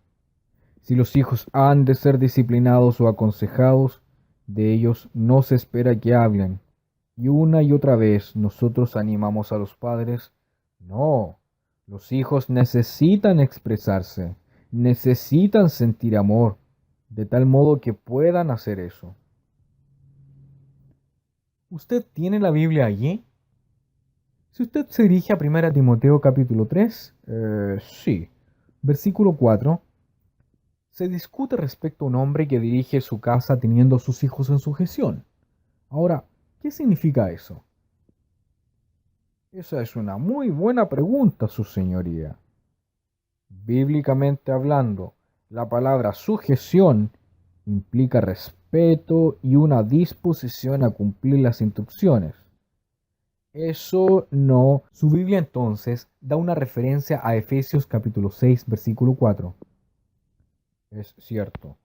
Si los hijos han de ser disciplinados o aconsejados, de ellos no se espera que hablen. Y una y otra vez nosotros animamos a los padres, no, los hijos necesitan expresarse, necesitan sentir amor, de tal modo que puedan hacer eso. ¿Usted tiene la Biblia allí? Si usted se dirige a 1 Timoteo capítulo 3, sí, versículo 4, se discute respecto a un hombre que dirige su casa teniendo a sus hijos en sujeción. Ahora, ¿qué significa eso? Esa es una muy buena pregunta, su señoría. Bíblicamente hablando, la palabra sujeción implica respeto y una disposición a cumplir las instrucciones. Eso no. Su Biblia entonces da una referencia a Efesios capítulo 6, versículo 4. Es cierto.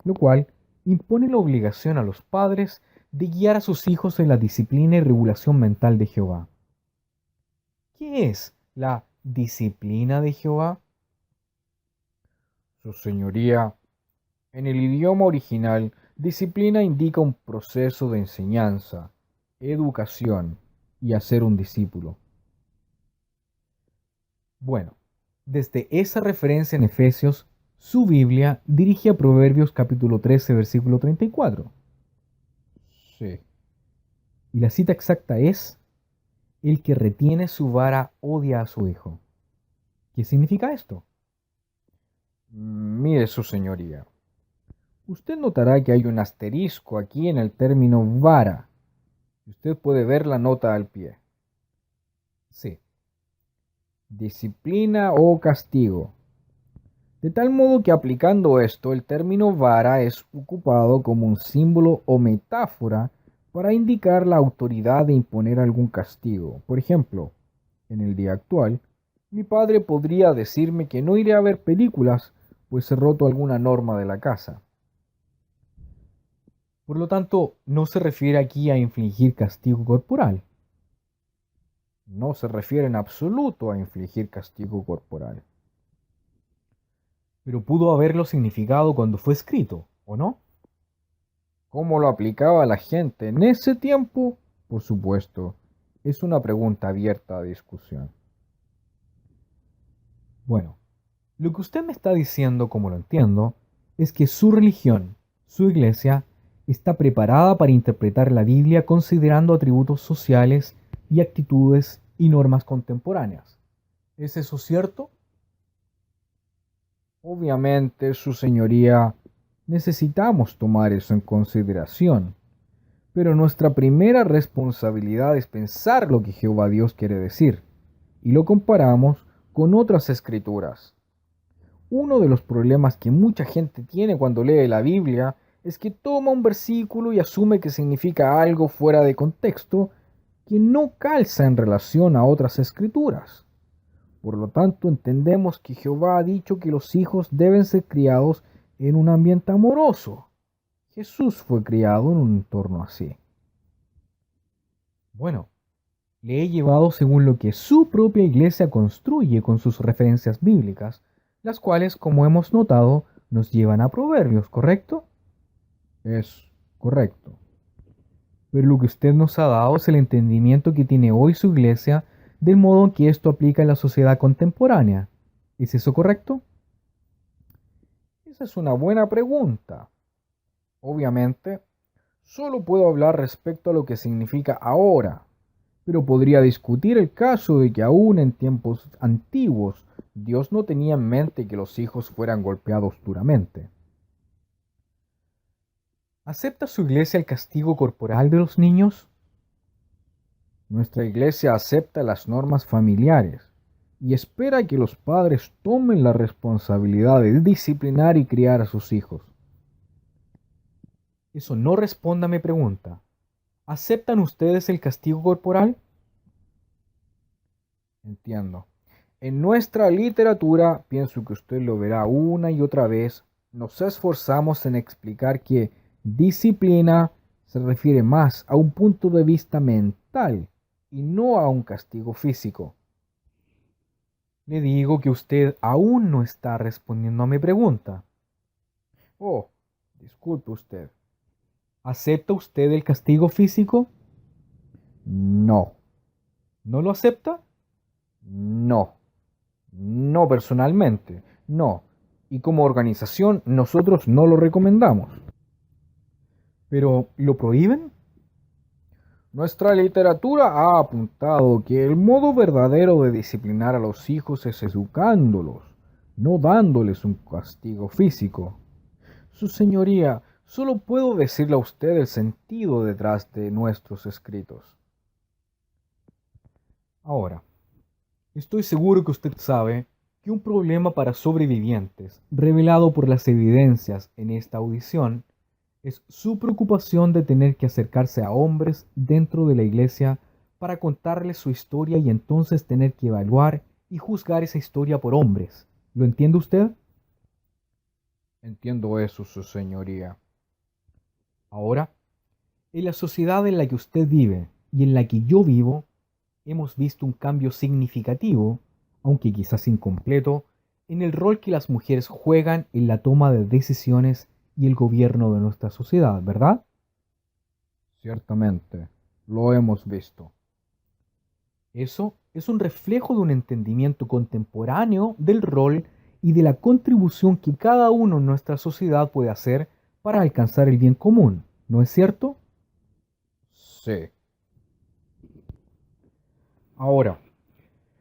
Lo cual impone la obligación a los padres de guiar a sus hijos en la disciplina y regulación mental de Jehová. ¿Qué es la disciplina de Jehová? Su señoría, en el idioma original, disciplina indica un proceso de enseñanza, educación y hacer un discípulo. Bueno, desde esa referencia en Efesios, su Biblia dirige a Proverbios capítulo 13, versículo 34. Sí. Y la cita exacta es, el que retiene su vara odia a su hijo. ¿Qué significa esto? Mire, su señoría. Usted notará que hay un asterisco aquí en el término vara. Usted puede ver la nota al pie. Sí. Disciplina o castigo. De tal modo que aplicando esto, el término vara es ocupado como un símbolo o metáfora para indicar la autoridad de imponer algún castigo. Por ejemplo, en el día actual, mi padre podría decirme que no iré a ver películas, pues he roto alguna norma de la casa. Por lo tanto, no se refiere aquí a infligir castigo corporal. No se refiere en absoluto a infligir castigo corporal. Pero pudo haberlo significado cuando fue escrito, ¿o no? ¿Cómo lo aplicaba la gente en ese tiempo? Por supuesto, es una pregunta abierta a discusión. Bueno, lo que usted me está diciendo, como lo entiendo, es que su religión, su iglesia, está preparada para interpretar la Biblia considerando atributos sociales y actitudes y normas contemporáneas. ¿Es eso cierto? Obviamente, su señoría, necesitamos tomar eso en consideración, pero nuestra primera responsabilidad es pensar lo que Jehová Dios quiere decir, y lo comparamos con otras escrituras. Uno de los problemas que mucha gente tiene cuando lee la Biblia es que toma un versículo y asume que significa algo fuera de contexto que no calza en relación a otras escrituras. Por lo tanto, entendemos que Jehová ha dicho que los hijos deben ser criados en un ambiente amoroso. Jesús fue criado en un entorno así. Bueno, le he llevado según lo que su propia iglesia construye con sus referencias bíblicas, las cuales, como hemos notado, nos llevan a Proverbios, ¿correcto? Es correcto. Pero lo que usted nos ha dado es el entendimiento que tiene hoy su iglesia del modo en que esto aplica en la sociedad contemporánea. ¿Es eso correcto? Esa es una buena pregunta. Obviamente, solo puedo hablar respecto a lo que significa ahora, pero podría discutir el caso de que aún en tiempos antiguos Dios no tenía en mente que los hijos fueran golpeados duramente. ¿Acepta su iglesia el castigo corporal de los niños? Nuestra iglesia acepta las normas familiares y espera que los padres tomen la responsabilidad de disciplinar y criar a sus hijos. Eso no responde a mi pregunta. ¿Aceptan ustedes el castigo corporal? Entiendo. En nuestra literatura, pienso que usted lo verá una y otra vez, nos esforzamos en explicar que disciplina se refiere más a un punto de vista mental y no a un castigo físico. Le digo que usted aún no está respondiendo a mi pregunta. Oh, disculpe usted. ¿Acepta usted el castigo físico? No. ¿No lo acepta? No. No personalmente, no. Y como organización nosotros no lo recomendamos. ¿Pero lo prohíben? Nuestra literatura ha apuntado que el modo verdadero de disciplinar a los hijos es educándolos, no dándoles un castigo físico. Su señoría, solo puedo decirle a usted el sentido detrás de nuestros escritos. Ahora, estoy seguro que usted sabe que un problema para sobrevivientes, revelado por las evidencias en esta audición, es su preocupación de tener que acercarse a hombres dentro de la iglesia para contarles su historia y entonces tener que evaluar y juzgar esa historia por hombres. ¿Lo entiende usted? Entiendo eso, su señoría. Ahora, en la sociedad en la que usted vive y en la que yo vivo, hemos visto un cambio significativo, aunque quizás incompleto, en el rol que las mujeres juegan en la toma de decisiones y el gobierno de nuestra sociedad, ¿verdad? Ciertamente, lo hemos visto. Eso es un reflejo de un entendimiento contemporáneo del rol y de la contribución que cada uno en nuestra sociedad puede hacer para alcanzar el bien común, ¿no es cierto? Sí. Ahora,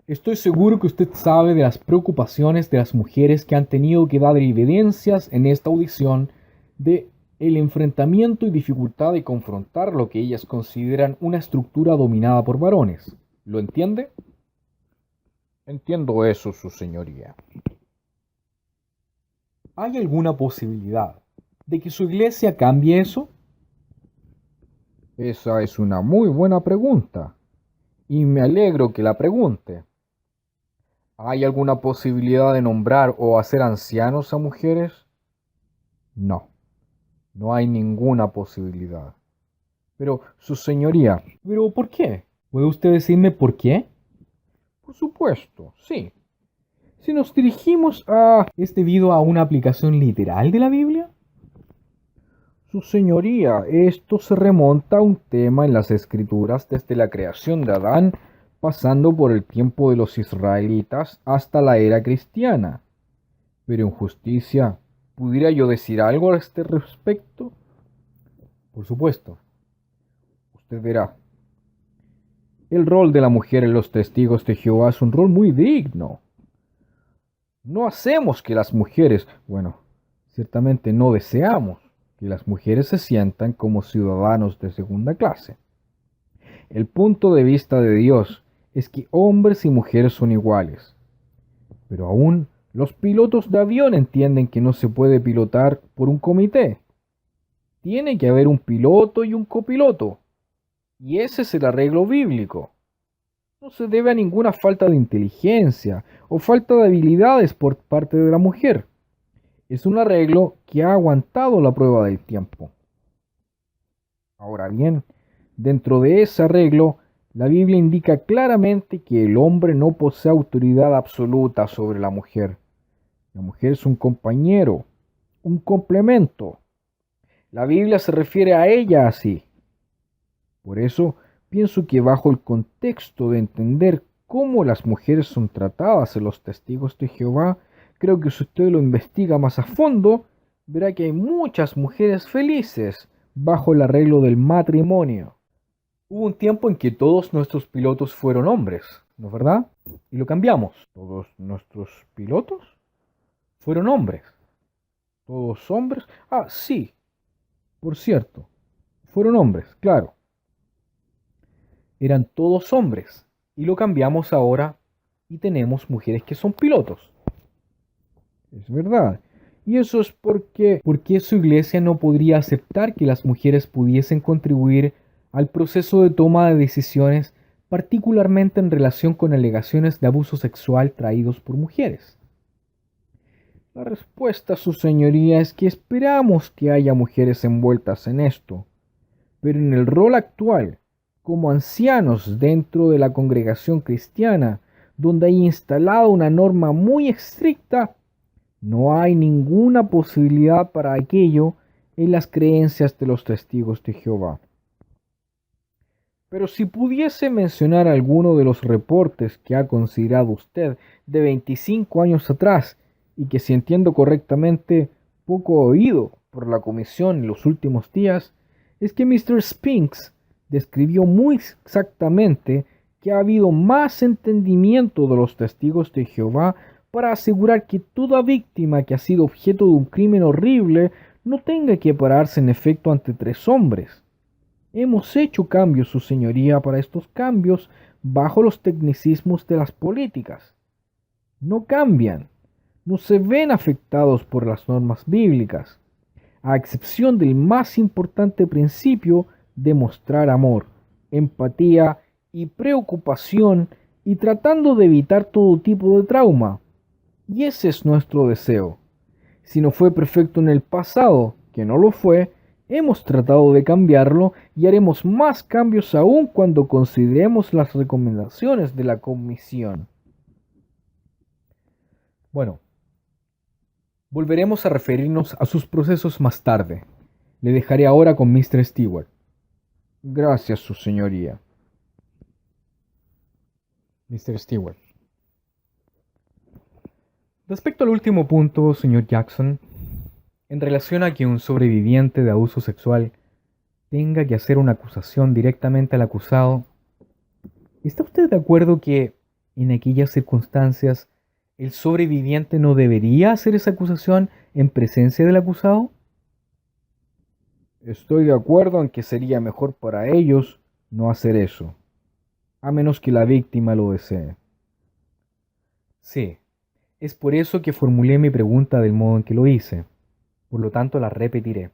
estoy seguro que usted sabe de las preocupaciones de las mujeres que han tenido que dar evidencias en esta audición de el enfrentamiento y dificultad de confrontar lo que ellas consideran una estructura dominada por varones. ¿Lo entiende? Entiendo eso, su señoría. ¿Hay alguna posibilidad de que su iglesia cambie eso? Esa es una muy buena pregunta, y me alegro que la pregunte. ¿Hay alguna posibilidad de nombrar o hacer ancianos a mujeres? No, no hay ninguna posibilidad. Pero, su señoría, ¿pero por qué? ¿Puede usted decirme por qué? Por supuesto, sí. Si nos dirigimos a... ¿Es debido a una aplicación literal de la Biblia? Su señoría, esto se remonta a un tema en las escrituras desde la creación de Adán, pasando por el tiempo de los israelitas hasta la era cristiana. Pero en justicia, ¿pudiera yo decir algo a este respecto? Por supuesto. Usted verá. El rol de la mujer en los testigos de Jehová es un rol muy digno. No hacemos que las mujeres, bueno, ciertamente no deseamos que las mujeres se sientan como ciudadanos de segunda clase. El punto de vista de Dios es que hombres y mujeres son iguales. Pero aún los pilotos de avión entienden que no se puede pilotar por un comité. Tiene que haber un piloto y un copiloto. Y ese es el arreglo bíblico. No se debe a ninguna falta de inteligencia o falta de habilidades por parte de la mujer. Es un arreglo que ha aguantado la prueba del tiempo. Ahora bien, dentro de ese arreglo, la Biblia indica claramente que el hombre no posee autoridad absoluta sobre la mujer. La mujer es un compañero, un complemento. La Biblia se refiere a ella así. Por eso, pienso que bajo el contexto de entender cómo las mujeres son tratadas en los testigos de Jehová, creo que si usted lo investiga más a fondo, verá que hay muchas mujeres felices bajo el arreglo del matrimonio. Hubo un tiempo en que todos nuestros pilotos fueron hombres, ¿no es verdad? Y lo cambiamos. ¿Todos nuestros pilotos fueron hombres? ¿Todos hombres? Ah, sí, por cierto, fueron hombres, claro. Eran todos hombres y lo cambiamos ahora y tenemos mujeres que son pilotos. Es verdad. Y eso es porque su iglesia no podría aceptar que las mujeres pudiesen contribuir al proceso de toma de decisiones, particularmente en relación con alegaciones de abuso sexual traídos por mujeres. La respuesta, su señoría, es que esperamos que haya mujeres envueltas en esto, pero en el rol actual, como ancianos dentro de la congregación cristiana, donde hay instalada una norma muy estricta, no hay ninguna posibilidad para aquello en las creencias de los testigos de Jehová. Pero si pudiese mencionar alguno de los reportes que ha considerado usted de 25 años atrás y que, si entiendo correctamente, poco oído por la comisión en los últimos días, es que Mr. Spinks describió muy exactamente que ha habido más entendimiento de los testigos de Jehová para asegurar que toda víctima que ha sido objeto de un crimen horrible no tenga que pararse en efecto ante tres hombres. Hemos hecho cambios, su señoría, para estos cambios bajo los tecnicismos de las políticas. No cambian, no se ven afectados por las normas bíblicas, a excepción del más importante principio de mostrar amor, empatía y preocupación y tratando de evitar todo tipo de trauma. Y ese es nuestro deseo. Si no fue perfecto en el pasado, que no lo fue, hemos tratado de cambiarlo y haremos más cambios aún cuando consideremos las recomendaciones de la comisión. Bueno, volveremos a referirnos a sus procesos más tarde. Le dejaré ahora con Mr. Stewart. Gracias, su señoría. Mr. Stewart. Respecto al último punto, señor Jackson, en relación a que un sobreviviente de abuso sexual tenga que hacer una acusación directamente al acusado, ¿está usted de acuerdo que en aquellas circunstancias el sobreviviente no debería hacer esa acusación en presencia del acusado? Estoy de acuerdo en que sería mejor para ellos no hacer eso, a menos que la víctima lo desee. Sí, es por eso que formulé mi pregunta del modo en que lo hice. Por lo tanto, la repetiré.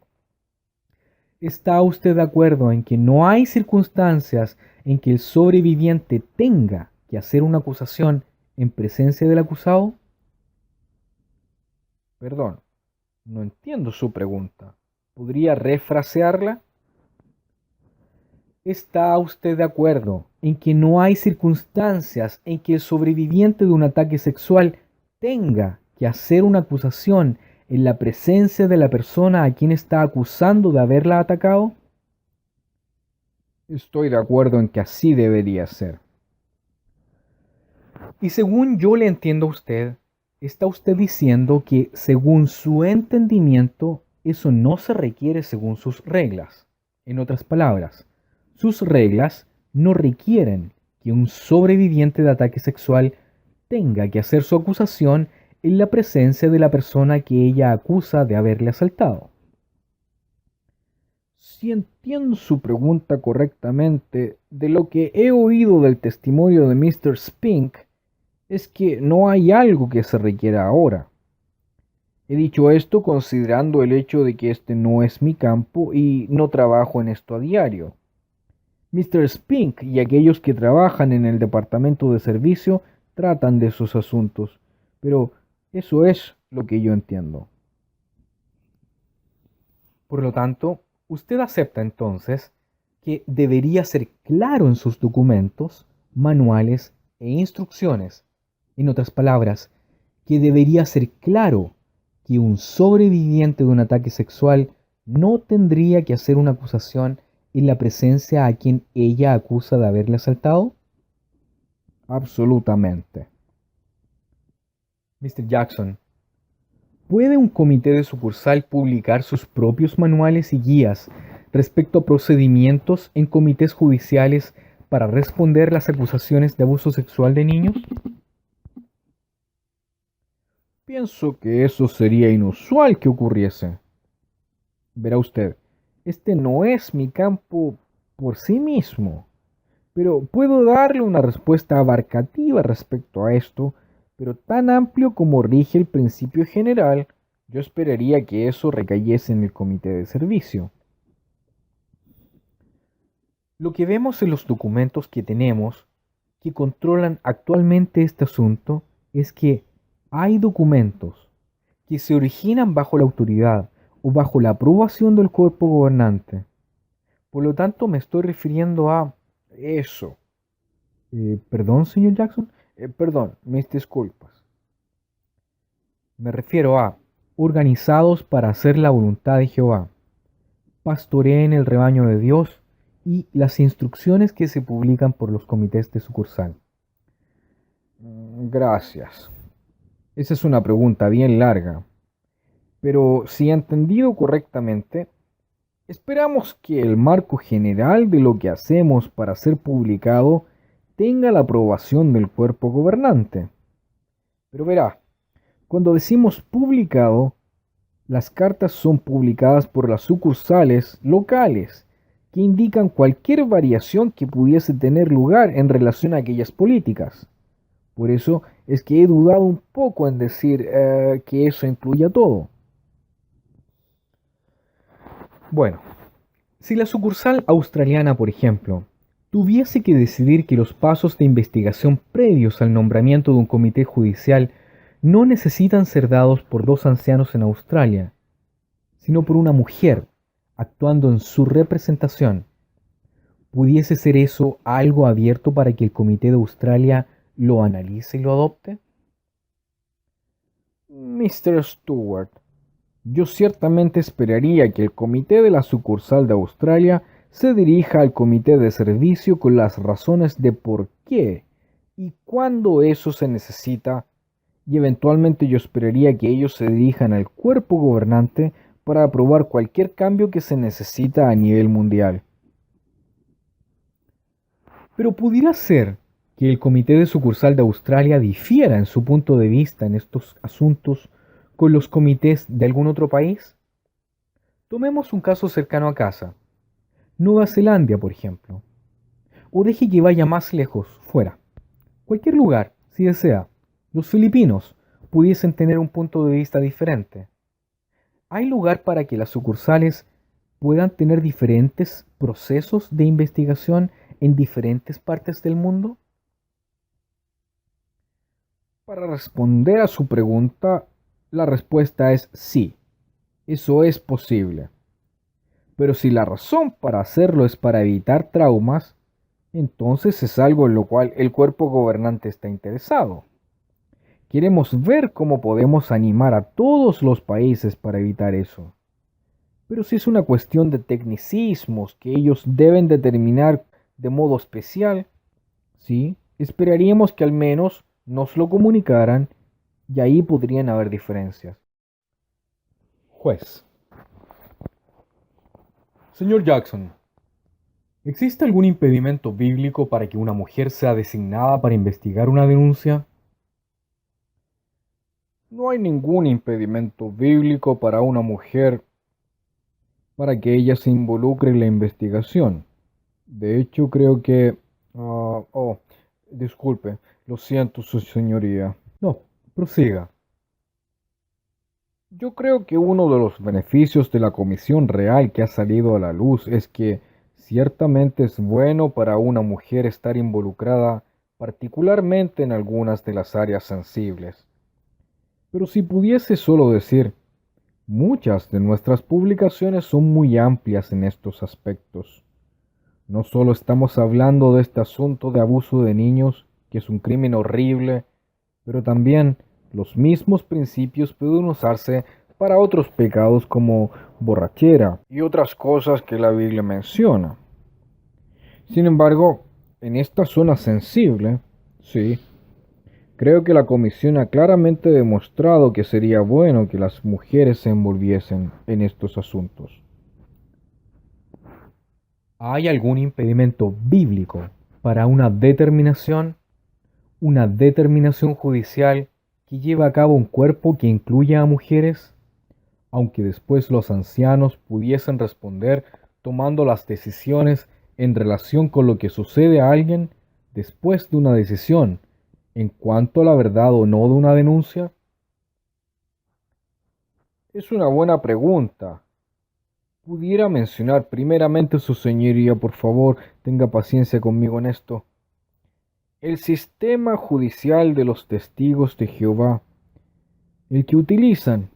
¿Está usted de acuerdo en que no hay circunstancias en que el sobreviviente tenga que hacer una acusación en presencia del acusado? Perdón, no entiendo su pregunta. ¿Podría refrasearla? ¿Está usted de acuerdo en que no hay circunstancias en que el sobreviviente de un ataque sexual tenga que hacer una acusación en la presencia de la persona a quien está acusando de haberla atacado? Estoy de acuerdo en que así debería ser. Y según yo le entiendo a usted, está usted diciendo que según su entendimiento, eso no se requiere según sus reglas. En otras palabras, sus reglas no requieren que un sobreviviente de ataque sexual tenga que hacer su acusación en la presencia de la persona que ella acusa de haberle asaltado. Si entiendo su pregunta correctamente, de lo que he oído del testimonio de Mr. Spink, es que no hay algo que se requiera ahora. He dicho esto considerando el hecho de que este no es mi campo y no trabajo en esto a diario. Mr. Spink y aquellos que trabajan en el departamento de servicio tratan de esos asuntos, pero eso es lo que yo entiendo. Por lo tanto, usted acepta entonces que debería ser claro en sus documentos, manuales e instrucciones. En otras palabras, que debería ser claro que un sobreviviente de un ataque sexual no tendría que hacer una acusación en la presencia a quien ella acusa de haberle asaltado. Absolutamente. Mr. Jackson, ¿puede un comité de sucursal publicar sus propios manuales y guías respecto a procedimientos en comités judiciales para responder las acusaciones de abuso sexual de niños? Pienso que eso sería inusual que ocurriese. Verá usted, este no es mi campo por sí mismo, pero puedo darle una respuesta abarcativa respecto a esto, pero tan amplio como rige el principio general, yo esperaría que eso recayese en el comité de servicio. Lo que vemos en los documentos que tenemos que controlan actualmente este asunto es que hay documentos que se originan bajo la autoridad o bajo la aprobación del cuerpo gobernante. Por lo tanto, me estoy refiriendo a eso. Perdón, señor Jackson. Perdón, mis disculpas. Me refiero a organizados para hacer la voluntad de Jehová, pastoreen el rebaño de Dios y las instrucciones que se publican por los comités de sucursal. Gracias. Esa es una pregunta bien larga, pero si he entendido correctamente, esperamos que el marco general de lo que hacemos para ser publicado tenga la aprobación del cuerpo gobernante. Pero verá, cuando decimos publicado, las cartas son publicadas por las sucursales locales, que indican cualquier variación que pudiese tener lugar en relación a aquellas políticas. Por eso es que he dudado un poco en decir que eso incluya todo. Bueno, si la sucursal australiana, por ejemplo, tuviese que decidir que los pasos de investigación previos al nombramiento de un comité judicial no necesitan ser dados por dos ancianos en Australia, sino por una mujer actuando en su representación, ¿pudiese ser eso algo abierto para que el comité de Australia lo analice y lo adopte? Mr. Stewart, yo ciertamente esperaría que el comité de la sucursal de Australia se dirija al comité de servicio con las razones de por qué y cuándo eso se necesita, y eventualmente yo esperaría que ellos se dirijan al cuerpo gobernante para aprobar cualquier cambio que se necesita a nivel mundial. Pero pudiera ser que el comité de sucursal de Australia difiera en su punto de vista en estos asuntos con los comités de algún otro país. Tomemos un caso cercano a casa, Nueva Zelanda, por ejemplo, o deje que vaya más lejos, fuera. Cualquier lugar, si desea, los filipinos pudiesen tener un punto de vista diferente. ¿Hay lugar para que las sucursales puedan tener diferentes procesos de investigación en diferentes partes del mundo? Para responder a su pregunta, la respuesta es sí, eso es posible. Pero si la razón para hacerlo es para evitar traumas, entonces es algo en lo cual el cuerpo gobernante está interesado. Queremos ver cómo podemos animar a todos los países para evitar eso. Pero si es una cuestión de tecnicismos que ellos deben determinar de modo especial, sí, esperaríamos que al menos nos lo comunicaran y ahí podrían haber diferencias. Juez. Señor Jackson, ¿existe algún impedimento bíblico para que una mujer sea designada para investigar una denuncia? No hay ningún impedimento bíblico para una mujer para que ella se involucre en la investigación. De hecho, creo que... disculpe, lo siento, su señoría. No, prosiga. Yo creo que uno de los beneficios de la comisión real que ha salido a la luz es que ciertamente es bueno para una mujer estar involucrada particularmente en algunas de las áreas sensibles. Pero si pudiese solo decir, muchas de nuestras publicaciones son muy amplias en estos aspectos. No solo estamos hablando de este asunto de abuso de niños, que es un crimen horrible, pero también los mismos principios pueden usarse para otros pecados como borrachera y otras cosas que la Biblia menciona. Sin embargo, en esta zona sensible, sí, creo que la comisión ha claramente demostrado que sería bueno que las mujeres se envolviesen en estos asuntos. ¿Hay algún impedimento bíblico para una determinación judicial que lleva a cabo un cuerpo que incluya a mujeres? Aunque después los ancianos pudiesen responder tomando las decisiones en relación con lo que sucede a alguien después de una decisión en cuanto a la verdad o no de una denuncia? Es una buena pregunta. ¿Pudiera mencionar primeramente, su señoría, por favor, tenga paciencia conmigo en esto? El sistema judicial de los testigos de Jehová, el que utilizan,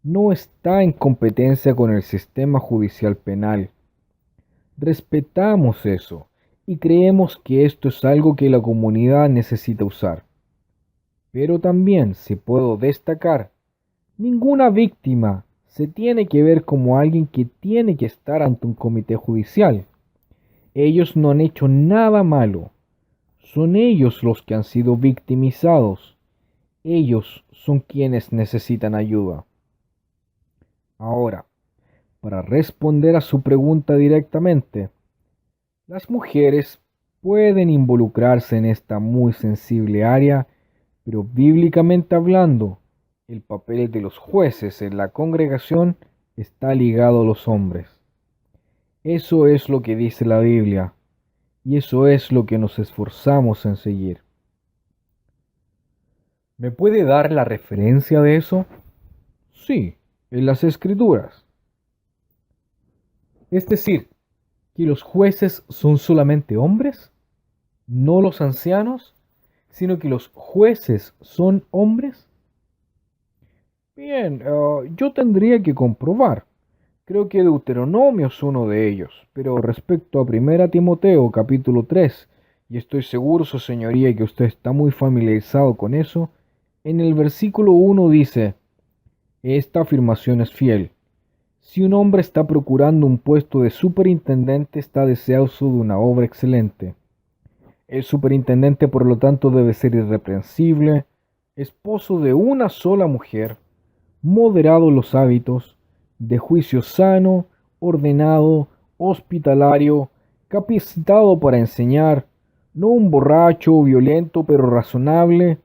no está en competencia con el sistema judicial penal. Respetamos eso y creemos que esto es algo que la comunidad necesita usar. Pero también, si puedo destacar, ninguna víctima se tiene que ver como alguien que tiene que estar ante un comité judicial. Ellos no han hecho nada malo. Son ellos los que han sido victimizados. Ellos son quienes necesitan ayuda. Ahora, para responder a su pregunta directamente, las mujeres pueden involucrarse en esta muy sensible área, pero bíblicamente hablando, el papel de los jueces en la congregación está ligado a los hombres. Eso es lo que dice la Biblia, y eso es lo que nos esforzamos en seguir. ¿Me puede dar la referencia de eso? Sí, en las Escrituras. Es decir, que los jueces son solamente hombres, no los ancianos, sino que los jueces son hombres. Bien, yo tendría que comprobar. Creo que Deuteronomio es uno de ellos, pero respecto a 1 Timoteo capítulo 3, y estoy seguro, su señoría, que usted está muy familiarizado con eso, en el versículo 1 dice, esta afirmación es fiel. Si un hombre está procurando un puesto de superintendente, está deseoso de una obra excelente. El superintendente, por lo tanto, debe ser irreprensible, esposo de una sola mujer, moderado en los hábitos, de juicio sano, ordenado, hospitalario, capacitado para enseñar, no un borracho o violento, pero razonable,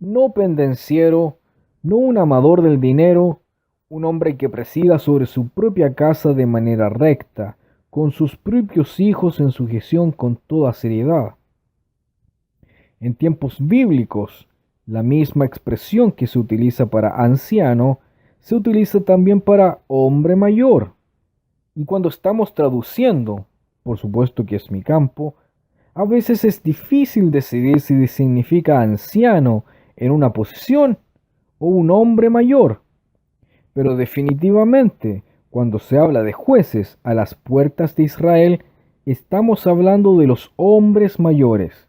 no pendenciero, no un amador del dinero, un hombre que presida sobre su propia casa de manera recta, con sus propios hijos en sujeción con toda seriedad. En tiempos bíblicos, la misma expresión que se utiliza para anciano se utiliza también para hombre mayor. Y cuando estamos traduciendo, por supuesto que es mi campo, a veces es difícil decidir si significa anciano en una posición o un hombre mayor. Pero definitivamente, cuando se habla de jueces a las puertas de Israel, Estamos hablando de los hombres mayores.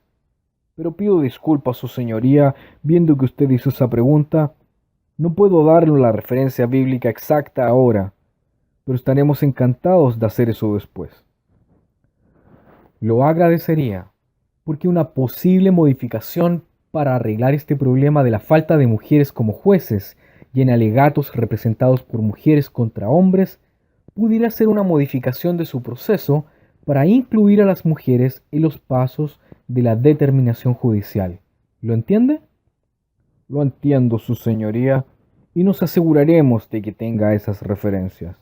Pero pido disculpas, su señoría, viendo que usted hizo esa pregunta. No puedo darle la referencia bíblica exacta ahora, pero estaremos encantados de hacer eso después. Lo agradecería, porque una posible modificación para arreglar este problema de la falta de mujeres como jueces y en alegatos representados por mujeres contra hombres pudiera ser una modificación de su proceso para incluir a las mujeres en los pasos de la determinación judicial. ¿Lo entiende? Lo entiendo, su señoría, y nos aseguraremos de que tenga esas referencias.